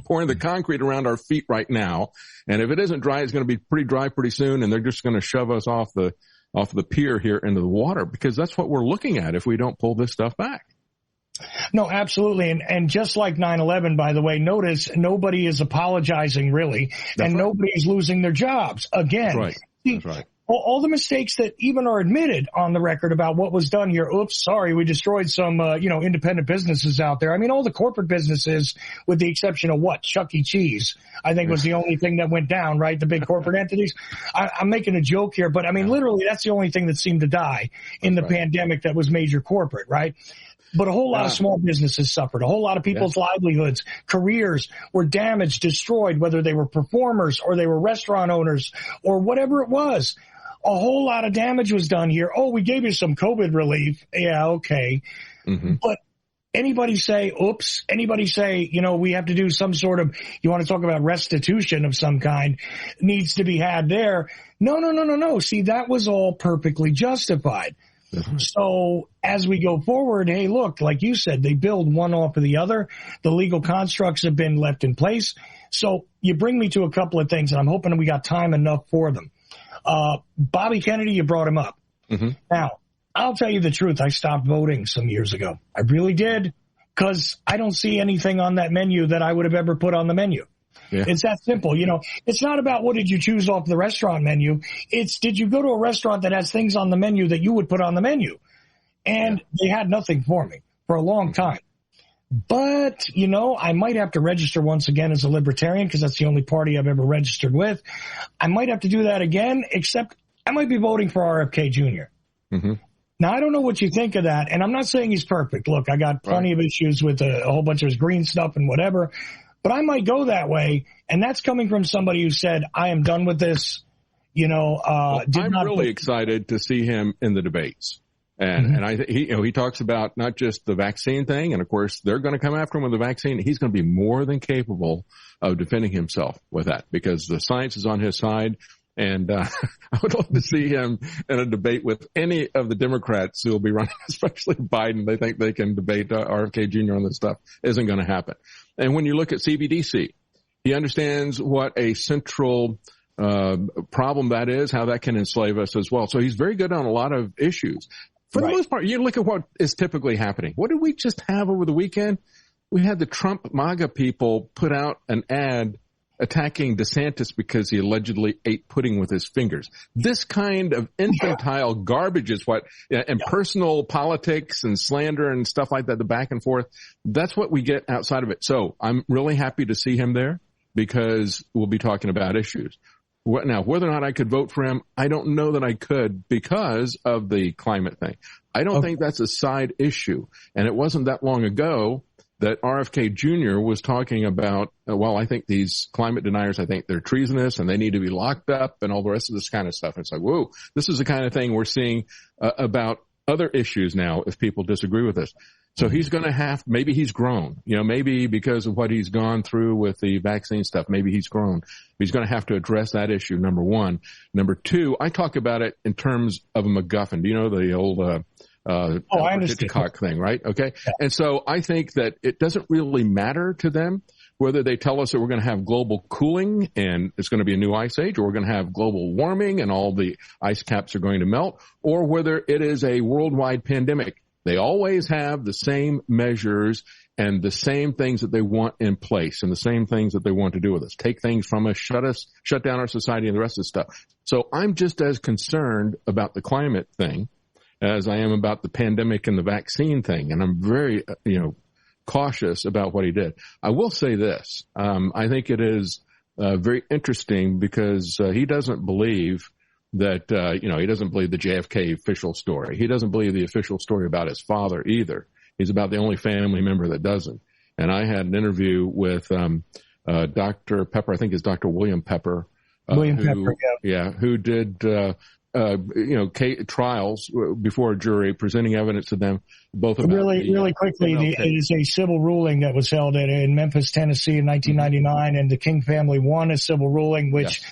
pouring the concrete around our feet right now, and if it isn't dry, it's going to be pretty dry pretty soon, and they're just going to shove us off the pier here into the water, because that's what we're looking at if we don't pull this stuff back. No, absolutely. And just like 9/11, by the way, notice nobody is apologizing really, and nobody's losing their jobs again. That's right. That's right. All the mistakes that even are admitted on the record about what was done here. Oops, sorry, we destroyed some, independent businesses out there. I mean, all the corporate businesses, with the exception of Chuck E. Cheese, I think was the only thing that went down, right? The big corporate entities. I'm making a joke here, but I mean, literally, that's the only thing that seemed to die in the pandemic that was major corporate, right? But a whole lot of small businesses suffered. A whole lot of people's livelihoods, careers were damaged, destroyed, whether they were performers or they were restaurant owners or whatever it was. A whole lot of damage was done here. Oh, we gave you some COVID relief. Yeah, okay. Mm-hmm. But anybody say, oops, anybody say, we have to do some sort of, you want to talk about restitution of some kind, needs to be had there. No. See, that was all perfectly justified. Mm-hmm. So as we go forward, hey, look, like you said, they build one off of the other. The legal constructs have been left in place. So you bring me to a couple of things, and I'm hoping we got time enough for them. Bobby Kennedy, you brought him up. Mm-hmm. Now, I'll tell you the truth. I stopped voting some years ago. I really did, because I don't see anything on that menu that I would have ever put on the menu. Yeah. It's that simple. It's not about what did you choose off the restaurant menu. It's did you go to a restaurant that has things on the menu that you would put on the menu? And they had nothing for me for a long time. But, I might have to register once again as a libertarian, because that's the only party I've ever registered with. I might have to do that again, except I might be voting for RFK Jr. Mm-hmm. Now, I don't know what you think of that, and I'm not saying he's perfect. Look, I got plenty of issues with a whole bunch of his green stuff and whatever, but I might go that way, and that's coming from somebody who said, I am done with this. I'm really excited to see him in the debates. And he talks about not just the vaccine thing, and of course they're going to come after him with the vaccine. He's going to be more than capable of defending himself with that, because the science is on his side. And I would love to see him in a debate with any of the Democrats who will be running, especially Biden. They think they can debate RFK Jr. on this stuff. Isn't going to happen. And when you look at CBDC, he understands what a central problem that is, how that can enslave us as well. So he's very good on a lot of issues. For the most part, you look at what is typically happening. What did we just have over the weekend? We had the Trump MAGA people put out an ad attacking DeSantis because he allegedly ate pudding with his fingers. This kind of infantile garbage is what, and personal politics and slander and stuff like that, the back and forth, that's what we get outside of it. So I'm really happy to see him there, because we'll be talking about issues. Now, whether or not I could vote for him, I don't know that I could, because of the climate thing. I don't think that's a side issue. And it wasn't that long ago that RFK Jr. was talking about, I think these climate deniers, I think they're treasonous and they need to be locked up and all the rest of this kind of stuff. It's like, whoa, this is the kind of thing we're seeing about other issues now if people disagree with us. So he's going to maybe he's grown, maybe because of what he's gone through with the vaccine stuff, maybe he's grown. He's going to have to address that issue, number one. Number two, I talk about it in terms of a MacGuffin. Do you know the old, I understand. Hitchcock thing, right? Okay. Yeah. And so I think that it doesn't really matter to them whether they tell us that we're going to have global cooling and it's going to be a new ice age, or we're going to have global warming and all the ice caps are going to melt, or whether it is a worldwide pandemic. They always have the same measures and the same things that they want in place and the same things that they want to do with us. Take things from us, shut down our society and the rest of the stuff. So I'm just as concerned about the climate thing as I am about the pandemic and the vaccine thing. And I'm very, cautious about what he did. I will say this. I think it is very interesting because he doesn't believe that, he doesn't believe the JFK official story. He doesn't believe the official story about his father either. He's about the only family member that doesn't. And I had an interview with Dr. Pepper, I think it's Dr. William Pepper. William Pepper, who did trials before a jury, presenting evidence to them, both about really quickly. It is a civil ruling that was held in Memphis, Tennessee in 1999, and the King family won a civil ruling which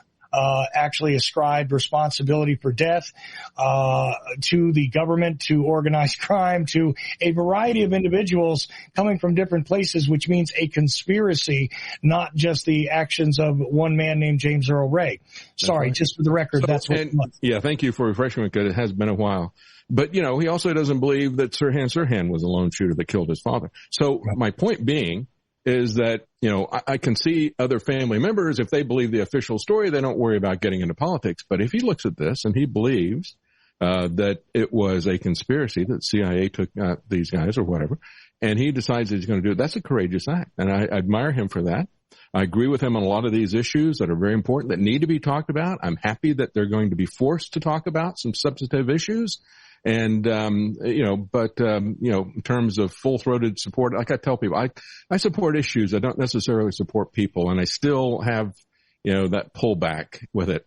actually ascribed responsibility for death to the government, to organized crime, to a variety of individuals coming from different places, which means a conspiracy, not just the actions of one man named James Earl Ray. Sorry, just for the record, that's what it was. Yeah, thank you for refreshing me, because it has been a while. But, he also doesn't believe that Sirhan was a lone shooter that killed his father. So my point being is that, I can see other family members, if they believe the official story, they don't worry about getting into politics. But if he looks at this and he believes that it was a conspiracy, that CIA took out these guys or whatever, and he decides that he's going to do it, that's a courageous act. And I admire him for that. I agree with him on a lot of these issues that are very important, that need to be talked about. I'm happy that they're going to be forced to talk about some substantive issues. And, in terms of full-throated support, like I tell people, I support issues. I don't necessarily support people, and I still have, that pullback with it,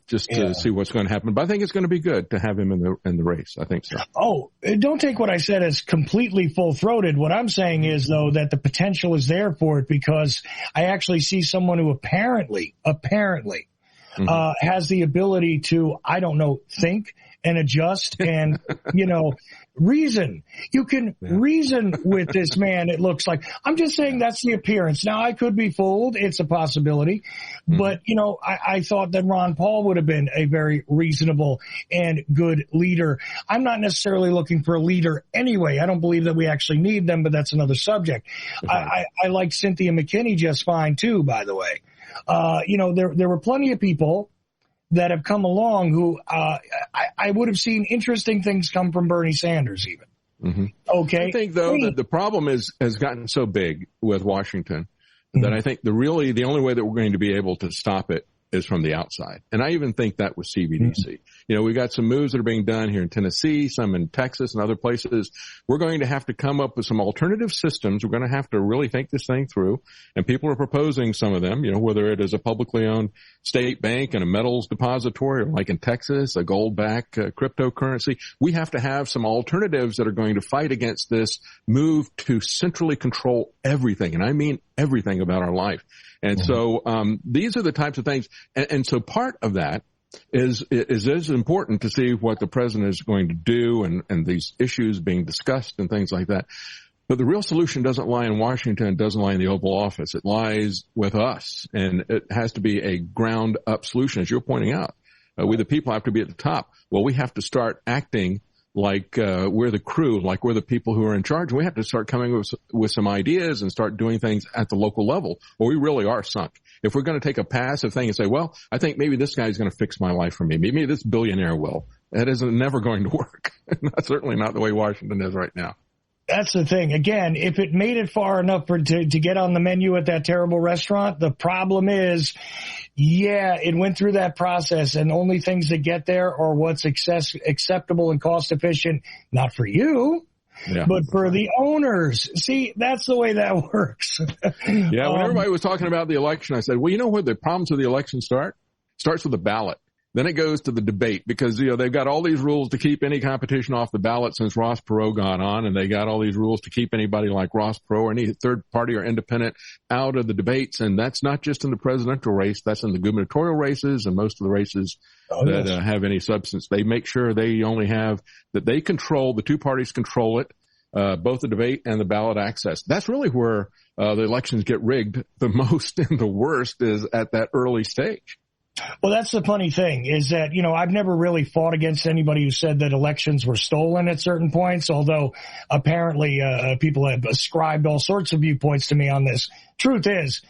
just to see what's going to happen. But I think it's going to be good to have him in the race. I think so. Oh, don't take what I said as completely full-throated. What I'm saying is, though, that the potential is there for it, because I actually see someone who apparently has the ability to, think and adjust and, reason. You can reason with this man, it looks like. I'm just saying that's the appearance. Now, I could be fooled. It's a possibility. But, I thought that Ron Paul would have been a very reasonable and good leader. I'm not necessarily looking for a leader anyway. I don't believe that we actually need them, but that's another subject. I like Cynthia McKinney just fine, too, by the way. There were plenty of people that have come along who I would have seen interesting things come from Bernie Sanders even. Okay. I think, though, that the problem has gotten so big with Washington that I think the only way that we're going to be able to stop it is from the outside. And I even think that with CBDC. We've got some moves that are being done here in Tennessee, some in Texas and other places. We're going to have to come up with some alternative systems. We're going to have to really think this thing through. And people are proposing some of them, whether it is a publicly owned state bank and a metals depository, or like in Texas, a gold-backed cryptocurrency. We have to have some alternatives that are going to fight against this move to centrally control everything. And I mean everything about our life. And so these are the types of things. And so part of that is important to see what the president is going to do and these issues being discussed and things like that. But the real solution doesn't lie in Washington. It doesn't lie in the Oval Office. It lies with us. And it has to be a ground up solution, as you're pointing out. We, the people, have to be at the top. Well, we have to start acting like we're the crew, like we're the people who are in charge. We have to start coming with some ideas and start doing things at the local level, or we really are sunk. If we're going to take a passive thing and say, well, I think maybe this guy's going to fix my life for me, maybe this billionaire will, that is never going to work. Certainly not the way Washington is right now. That's the thing. Again, if it made it far enough to get on the menu at that terrible restaurant, the problem is, it went through that process, and only things that get there are what's acceptable and cost efficient, not for you, but for the owners. See, that's the way that works. When everybody was talking about the election, I said, well, you know where the problems with the election start? Starts with the ballot. Then it goes to the debate, because, they've got all these rules to keep any competition off the ballot since Ross Perot got on, and they got all these rules to keep anybody like Ross Perot or any third party or independent out of the debates. And that's not just in the presidential race. That's in the gubernatorial races and most of the races that have any substance. They make sure they only have that they control, the two parties control it, both the debate and the ballot access. That's really where the elections get rigged the most and the worst, is at that early stage. Well, that's the funny thing, is that, I've never really fought against anybody who said that elections were stolen at certain points, although apparently people have ascribed all sorts of viewpoints to me on this. Truth is,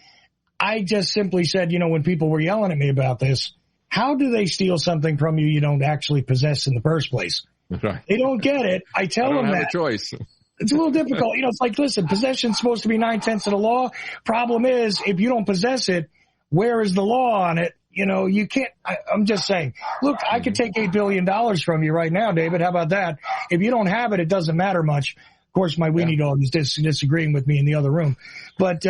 I just simply said, when people were yelling at me about this, how do they steal something from you don't actually possess in the first place? Right. They don't get it. I tell them that. I don't have a choice. It's a little difficult. It's like, listen, possession's supposed to be 9/10 of the law. Problem is, if you don't possess it, where is the law on it? You can't, I'm just saying, look, I could take $8 billion from you right now, David. How about that? If you don't have it, it doesn't matter much. Of course, my weenie dog is disagreeing with me in the other room. But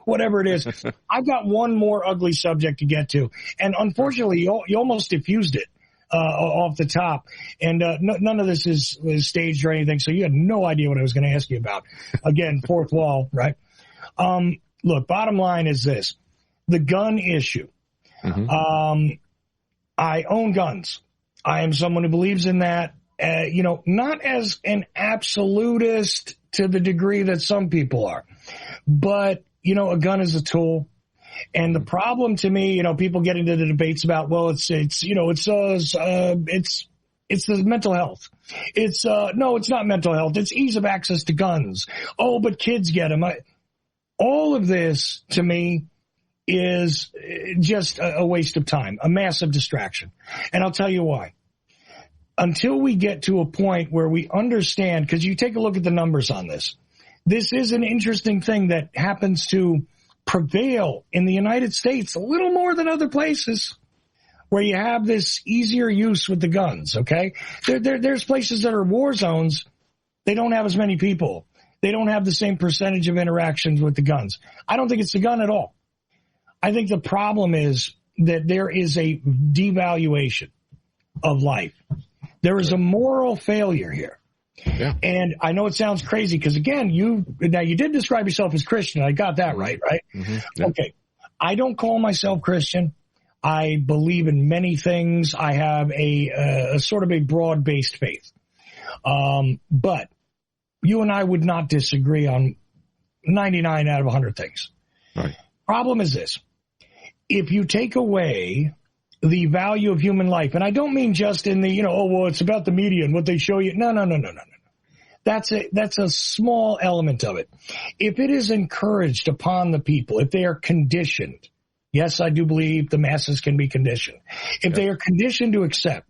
whatever it is, I've got one more ugly subject to get to. And unfortunately, you almost diffused it off the top. And none of this is staged or anything, so you had no idea what I was going to ask you about. Again, fourth wall, right? Look, bottom line is this. The gun issue. Mm-hmm. I own guns. I am someone who believes in that. Not as an absolutist to the degree that some people are, but, a gun is a tool. And the problem to me, people get into the debates about, well, it's the mental health. No, it's not mental health. It's ease of access to guns. Oh, but kids get them. All of this to me is just a waste of time, a massive distraction. And I'll tell you why. Until we get to a point where we understand, because you take a look at the numbers on this, this is an interesting thing that happens to prevail in the United States a little more than other places where you have this easier use with the guns, okay? There's places that are war zones. They don't have as many people. They don't have the same percentage of interactions with the guns. I don't think it's the gun at all. I think the problem is that there is a devaluation of life. There is a moral failure here. Yeah. And I know it sounds crazy because, again, you did describe yourself as Christian. I got that right? Mm-hmm. Yeah. Okay. I don't call myself Christian. I believe in many things. I have a sort of a broad-based faith. But you and I would not disagree on 99 out of 100 things. Right. Problem is this. If you take away the value of human life, and I don't mean just in the, it's about the media and what they show you. No. That's a small element of it. If it is encouraged upon the people, if they are conditioned, yes, I do believe the masses can be conditioned. If they are conditioned to accept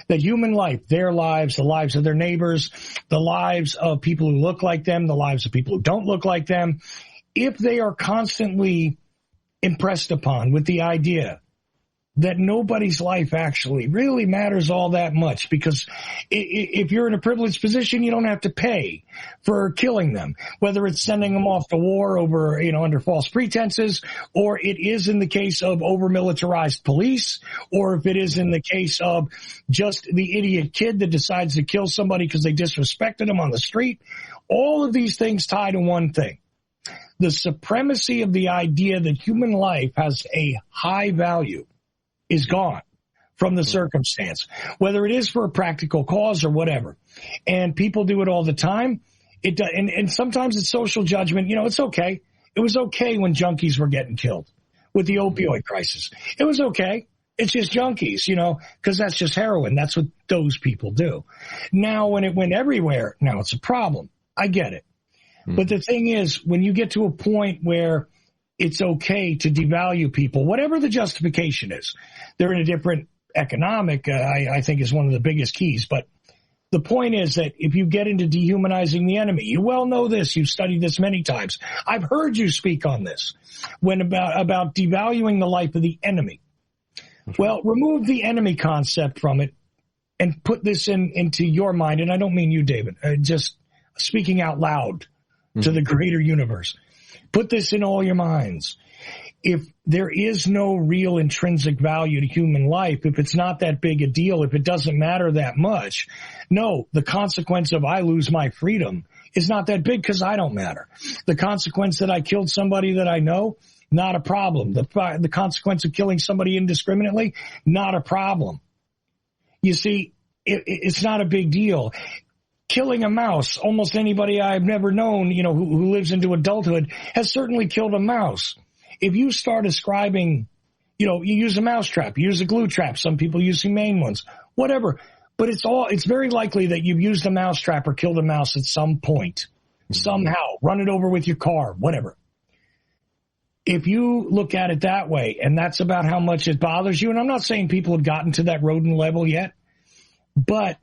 that human life, their lives, the lives of their neighbors, the lives of people who look like them, the lives of people who don't look like them, if they are constantly impressed upon with the idea that nobody's life actually really matters all that much, because if you're in a privileged position, you don't have to pay for killing them, whether it's sending them off to war over, under false pretenses, or it is in the case of over-militarized police, or if it is in the case of just the idiot kid that decides to kill somebody because they disrespected him on the street. All of these things tie to one thing. The supremacy of the idea that human life has a high value is gone from the circumstance, whether it is for a practical cause or whatever. And people do it all the time. And sometimes it's social judgment. It's okay. It was okay when junkies were getting killed with the opioid crisis. It was okay. It's just junkies, because that's just heroin. That's what those people do. Now, when it went everywhere, now it's a problem. I get it. But the thing is, when you get to a point where it's okay to devalue people, whatever the justification is, they're in a different economic, I think is one of the biggest keys. But the point is that if you get into dehumanizing the enemy, you well know this, you've studied this many times. I've heard you speak on this about devaluing the life of the enemy. Well, remove the enemy concept from it and put this into your mind. And I don't mean you, David, just speaking out loud to the greater universe. Put this in all your minds. If there is no real intrinsic value to human life, if it's not that big a deal, if it doesn't matter that much, no, the consequence of I lose my freedom is not that big because I don't matter. The consequence that I killed somebody that I know, not a problem. The consequence of killing somebody indiscriminately, not a problem. You see, it's not a big deal. Killing a mouse, almost anybody I've never known, who lives into adulthood has certainly killed a mouse. If you start ascribing, you use a mouse trap, you use a glue trap. Some people use humane ones, whatever. But it's very likely that you've used a mouse trap or killed a mouse at some point, somehow, run it over with your car, whatever. If you look at it that way, and that's about how much it bothers you, and I'm not saying people have gotten to that rodent level yet, but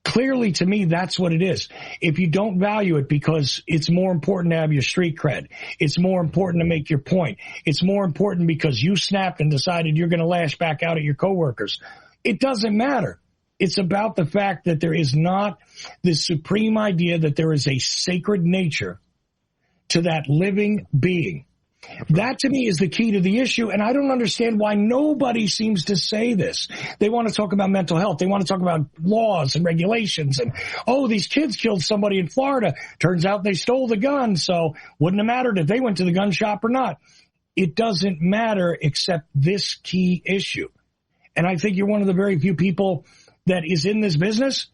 clearly, to me, that's what it is. If you don't value it because it's more important to have your street cred, it's more important to make your point, it's more important because you snapped and decided you're going to lash back out at your coworkers, it doesn't matter. It's about the fact that there is not this supreme idea that there is a sacred nature to that living being. That, to me, is the key to the issue, and I don't understand why nobody seems to say this. They want to talk about mental health. They want to talk about laws and regulations, and, oh, these kids killed somebody in Florida. Turns out they stole the gun, so wouldn't have mattered if they went to the gun shop or not. It doesn't matter except this key issue. And I think you're one of the very few people that is in this business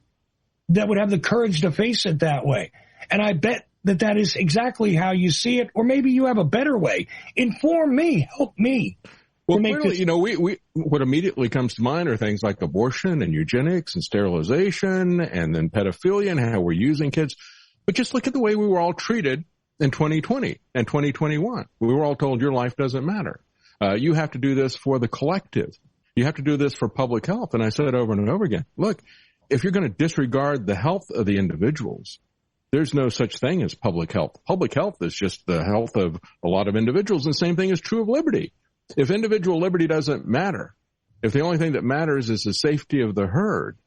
that would have the courage to face it that way. And I bet that is exactly how you see it, or maybe you have a better way. Inform me, help me. Well, clearly, we what immediately comes to mind are things like abortion and eugenics and sterilization and then pedophilia and how we're using kids. But just look at the way we were all treated in 2020 and 2021. We were all told your life doesn't matter. You have to do this for the collective. You have to do this for public health. And I said it over and over again, look, if you're going to disregard the health of the individuals, there's no such thing as public health. Public health is just the health of a lot of individuals. And the same thing is true of liberty. If individual liberty doesn't matter, if the only thing that matters is the safety of the herd,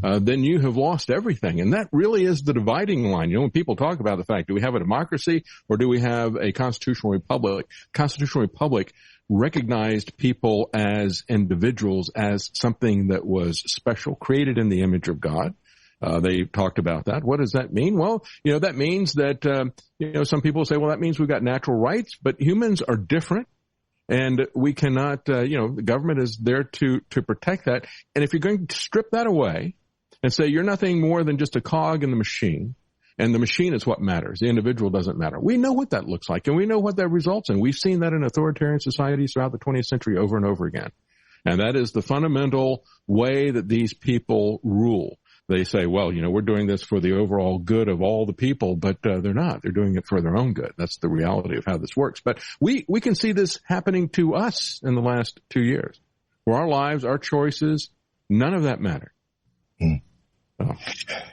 then you have lost everything. And that really is the dividing line. You know, when people talk about the fact, do we have a democracy or do we have a constitutional republic? Constitutional republic recognized people as individuals, as something that was special, created in the image of God. They talked about that. What does that mean? Well, that means that, some people say, well, that means we've got natural rights, but humans are different. And we cannot, the government is there to protect that. And if you're going to strip that away and say you're nothing more than just a cog in the machine, and the machine is what matters, the individual doesn't matter. We know what that looks like, and we know what that results in. We've seen that in authoritarian societies throughout the 20th century over and over again. And that is the fundamental way that these people rule. They say, well, we're doing this for the overall good of all the people, but they're not. They're doing it for their own good. That's the reality of how this works. But we can see this happening to us in the last 2 years, where our lives, our choices, none of that mattered. Oh.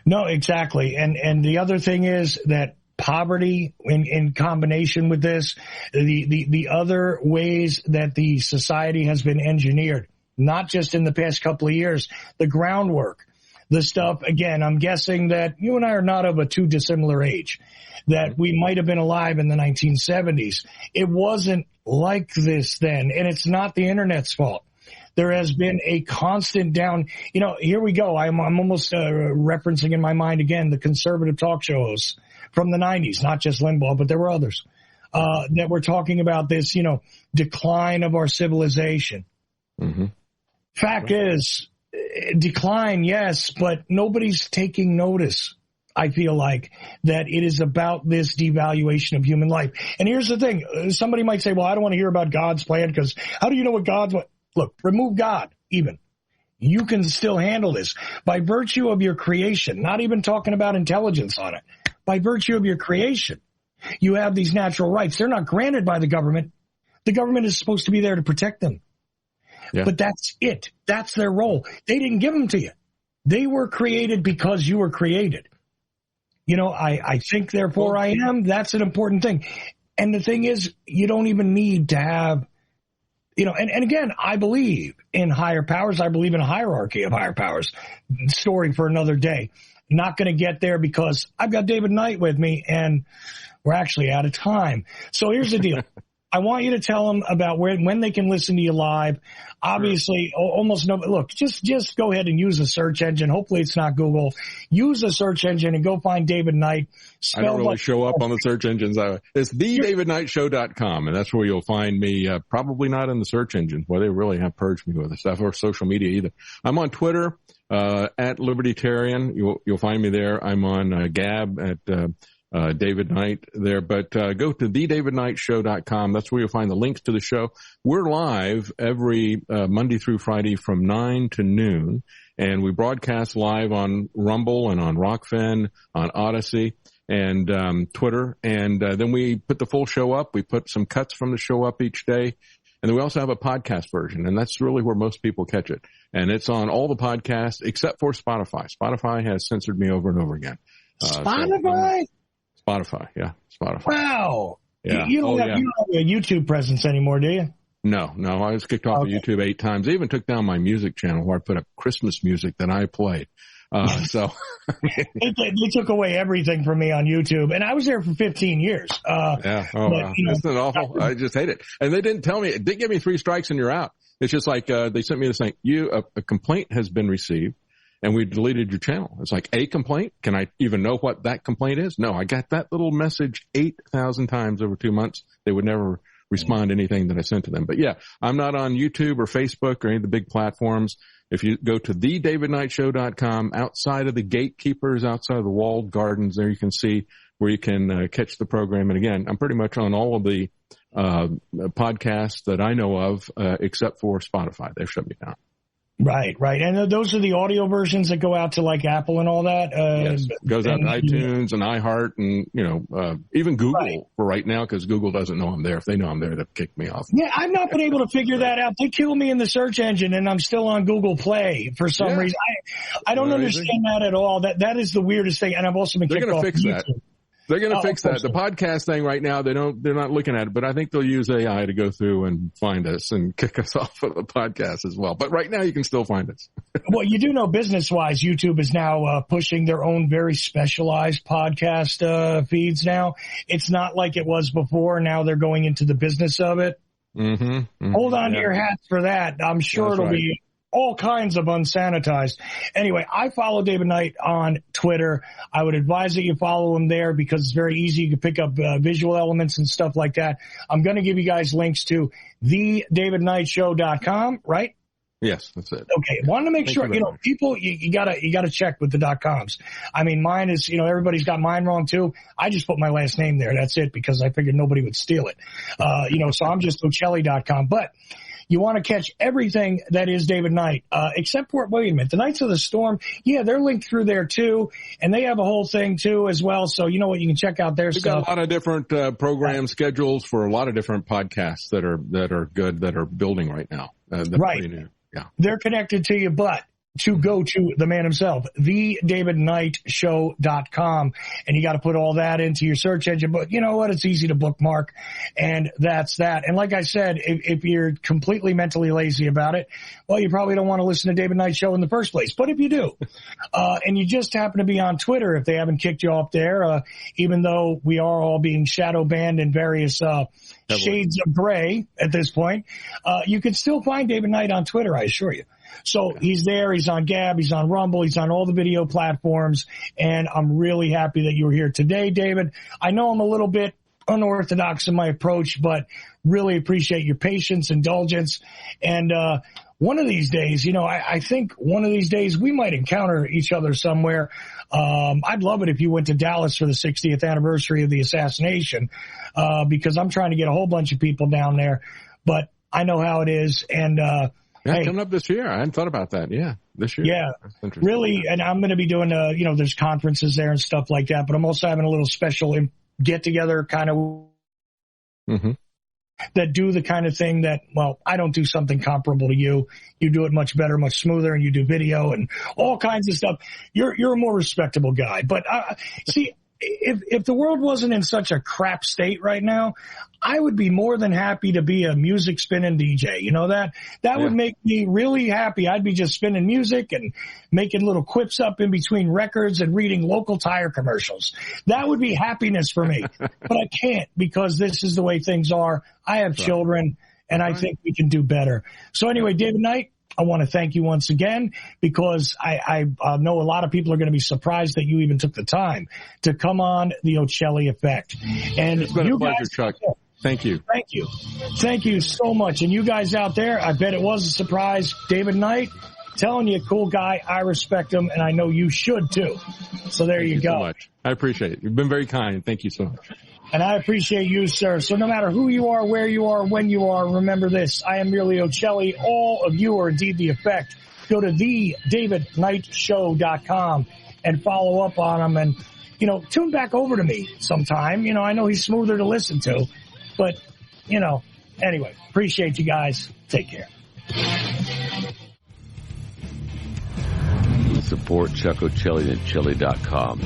No, exactly. And the other thing is that poverty in combination with this, the other ways that the society has been engineered, not just in the past couple of years, the groundwork. The stuff, again, I'm guessing that you and I are not of a too dissimilar age, that we might have been alive in the 1970s. It wasn't like this then, and it's not the Internet's fault. There has been a constant down, here we go. I'm almost referencing in my mind again the conservative talk shows from the 90s, not just Limbaugh, but there were others that were talking about this, decline of our civilization. Mm-hmm. Fact is, decline, yes, but nobody's taking notice, I feel like, that it is about this devaluation of human life. And here's the thing. Somebody might say, well, I don't want to hear about God's plan because how do you know what God's want? Look, remove God even. You can still handle this. By virtue of your creation, not even talking about intelligence on it, by virtue of your creation, you have these natural rights. They're not granted by the government. The government is supposed to be there to protect them. Yeah. But that's it. That's their role. They didn't give them to you. They were created because you were created. I think, therefore I am. That's an important thing. And the thing is, you don't even need to have, and again, I believe in higher powers. I believe in a hierarchy of higher powers. Story for another day. Not going to get there because I've got David Knight with me and we're actually out of time. So here's the deal. I want you to tell them about when they can listen to you live. Obviously, almost no. Look, just go ahead and use a search engine. Hopefully, it's not Google. Use a search engine and go find David Knight. I don't really show up on the search engines. It's thedavidknightshow.com, and that's where you'll find me. Probably not in the search engine, where they really have purged me with the stuff, or social media either. I'm on Twitter at Libertarian. You'll find me there. I'm on Gab at David Knight there, but go to thedavidknightshow.com. That's where you'll find the links to the show. We're live every Monday through Friday from 9 to noon, and we broadcast live on Rumble and on Rokfin, on Odyssey, and Twitter, and then we put the full show up. We put some cuts from the show up each day, and then we also have a podcast version, and that's really where most people catch it. And it's on all the podcasts except for Spotify. Spotify has censored me over and over again. Spotify? Spotify, yeah, Spotify. Wow. Yeah. You don't have a YouTube presence anymore, do you? No, I was kicked off of YouTube 8 times. They even took down my music channel where I put up Christmas music that I play. So they took away everything from me on YouTube, and I was there for 15 years. Yeah. Oh, but, wow. Isn't it awful? I just hate it. And they didn't tell me, they give me 3 strikes and you're out. It's just like, they sent me this thing, a complaint has been received and we deleted your channel. It's like, a complaint? Can I even know what that complaint is? No, I got that little message 8,000 times over 2 months. They would never respond to anything that I sent to them. But yeah, I'm not on YouTube or Facebook or any of the big platforms. If you go to thedavidknightshow.com, outside of the gatekeepers, outside of the walled gardens, there you can see where you can catch the program. And again, I'm pretty much on all of the podcasts that I know of, except for Spotify. They've shut me down. Right. And those are the audio versions that go out to like Apple and all that? Yes, it goes out to iTunes and iHeart and, even Google for right now, because Google doesn't know I'm there. If they know I'm there, they'll kick me off. Yeah, I've not been able to figure that out. They kill me in the search engine and I'm still on Google Play for some reason. I don't understand that at all. That is the weirdest thing. And I've also been kicked off YouTube. That. They're going to fix that. The podcast thing right now, they're not looking at it, but I think they'll use AI to go through and find us and kick us off of the podcast as well. But right now you can still find us. Well, you do know business wise, YouTube is now pushing their own very specialized podcast feeds now. It's not like it was before. Now they're going into the business of it. Hold on to your hats for that. I'm sure it'll be all kinds of unsanitized. Anyway, I follow David Knight on Twitter. I would advise that you follow him there because it's very easy. You can pick up visual elements and stuff like that. I'm going to give you guys links to thedavidknightshow.com, right? Yes, that's it. Okay. Wanted to make sure, people, you gotta check with the .coms. I mean, mine is, everybody's got mine wrong too. I just put my last name there. That's it because I figured nobody would steal it. So I'm just Ochelli.com, but you want to catch everything that is David Knight, except for, wait a minute, the Knights of the Storm, they're linked through there too, and they have a whole thing too as well, so you know what, you can check out their stuff. We've got a lot of different program schedules for a lot of different podcasts that are good, that are building right now. Right. Yeah. They're connected to you, but to go to the man himself, thedavidknightshow.com, and you got to put all that into your search engine. But you know what? It's easy to bookmark, and that's that. And like I said, if you're completely mentally lazy about it, well, you probably don't want to listen to David Knight Show in the first place. But if you do, and you just happen to be on Twitter, if they haven't kicked you off there, even though we are all being shadow banned in various shades of gray at this point, you can still find David Knight on Twitter, I assure you. So he's there, he's on Gab, he's on Rumble, he's on all the video platforms, and I'm really happy that you were here today, David. I know I'm a little bit unorthodox in my approach, but really appreciate your patience, indulgence, and one of these days, I think one of these days we might encounter each other somewhere. I'd love it if you went to Dallas for the 60th anniversary of the assassination, because I'm trying to get a whole bunch of people down there, but I know how it is, and coming up this year. I hadn't thought about that. Yeah, this year. Yeah, really. And I'm going to be doing, there's conferences there and stuff like that. But I'm also having a little special get together kind of that do the kind of thing that, well, I don't do something comparable to you. You do it much better, much smoother, and you do video and all kinds of stuff. You're a more respectable guy. But see, if the world wasn't in such a crap state right now, I would be more than happy to be a music spinning DJ. You know that would make me really happy. I'd be just spinning music and making little quips up in between records and reading local tire commercials. That would be happiness for me. But I can't because this is the way things are. I have children and I think we can do better. So anyway, David Knight, I want to thank you once again because I know a lot of people are going to be surprised that you even took the time to come on the Ochelli Effect. And it's been a pleasure, Chuck. Thank you. Thank you. Thank you so much. And you guys out there, I bet it was a surprise. David Knight, telling you, cool guy. I respect him, and I know you should too. So there you go. So much. I appreciate it. You've been very kind. Thank you so much. And I appreciate you, sir. So no matter who you are, where you are, when you are, remember this. I am merely Ochelli. All of you are indeed the effect. Go to thedavidknightshow.com and follow up on him and, tune back over to me sometime. I know he's smoother to listen to, but, anyway, appreciate you guys. Take care. Support Chuck Ochelli at Ochelli.com.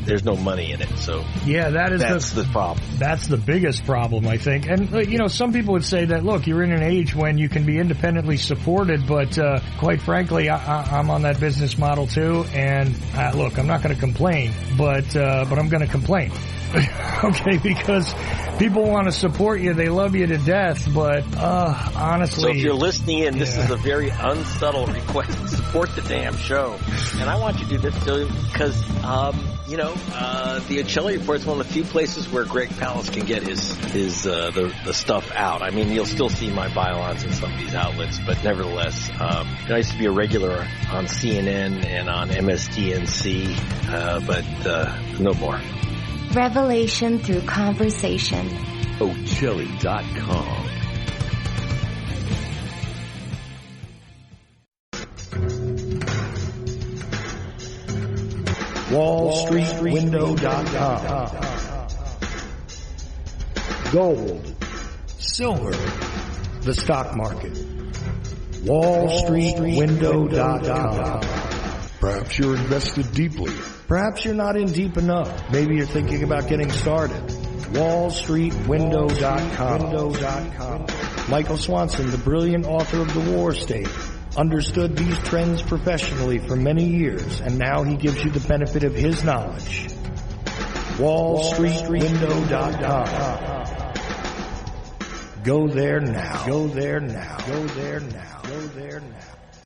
there's no money in it. So yeah, that's the problem. That's the biggest problem, I think. And some people would say that, look, you're in an age when you can be independently supported, but quite frankly, I'm on that business model too. And look, I'm not going to complain, but I'm going to complain. Okay, because people want to support you, they love you to death, but honestly. So if you're listening in, this is a very unsubtle request. Support the damn show. And I want you to do this because, the Ochelli Report is one of the few places where Greg Palast can get the stuff out. I mean, you'll still see my bylaws in some of these outlets, but nevertheless, I used to be a regular on CNN and on MSDNC, but no more. Revelation through conversation. Ochelli.com. WallStreetWindow.com. Gold, silver, the stock market. WallStreetWindow.com. Perhaps you're invested deeply. Perhaps you're not in deep enough. Maybe you're thinking about getting started. WallStreetWindow.com. Michael Swanson, the brilliant author of The War State, understood these trends professionally for many years, and now he gives you the benefit of his knowledge. WallStreetWindow.com. Go there now. Go there now. Go there now. Go there now.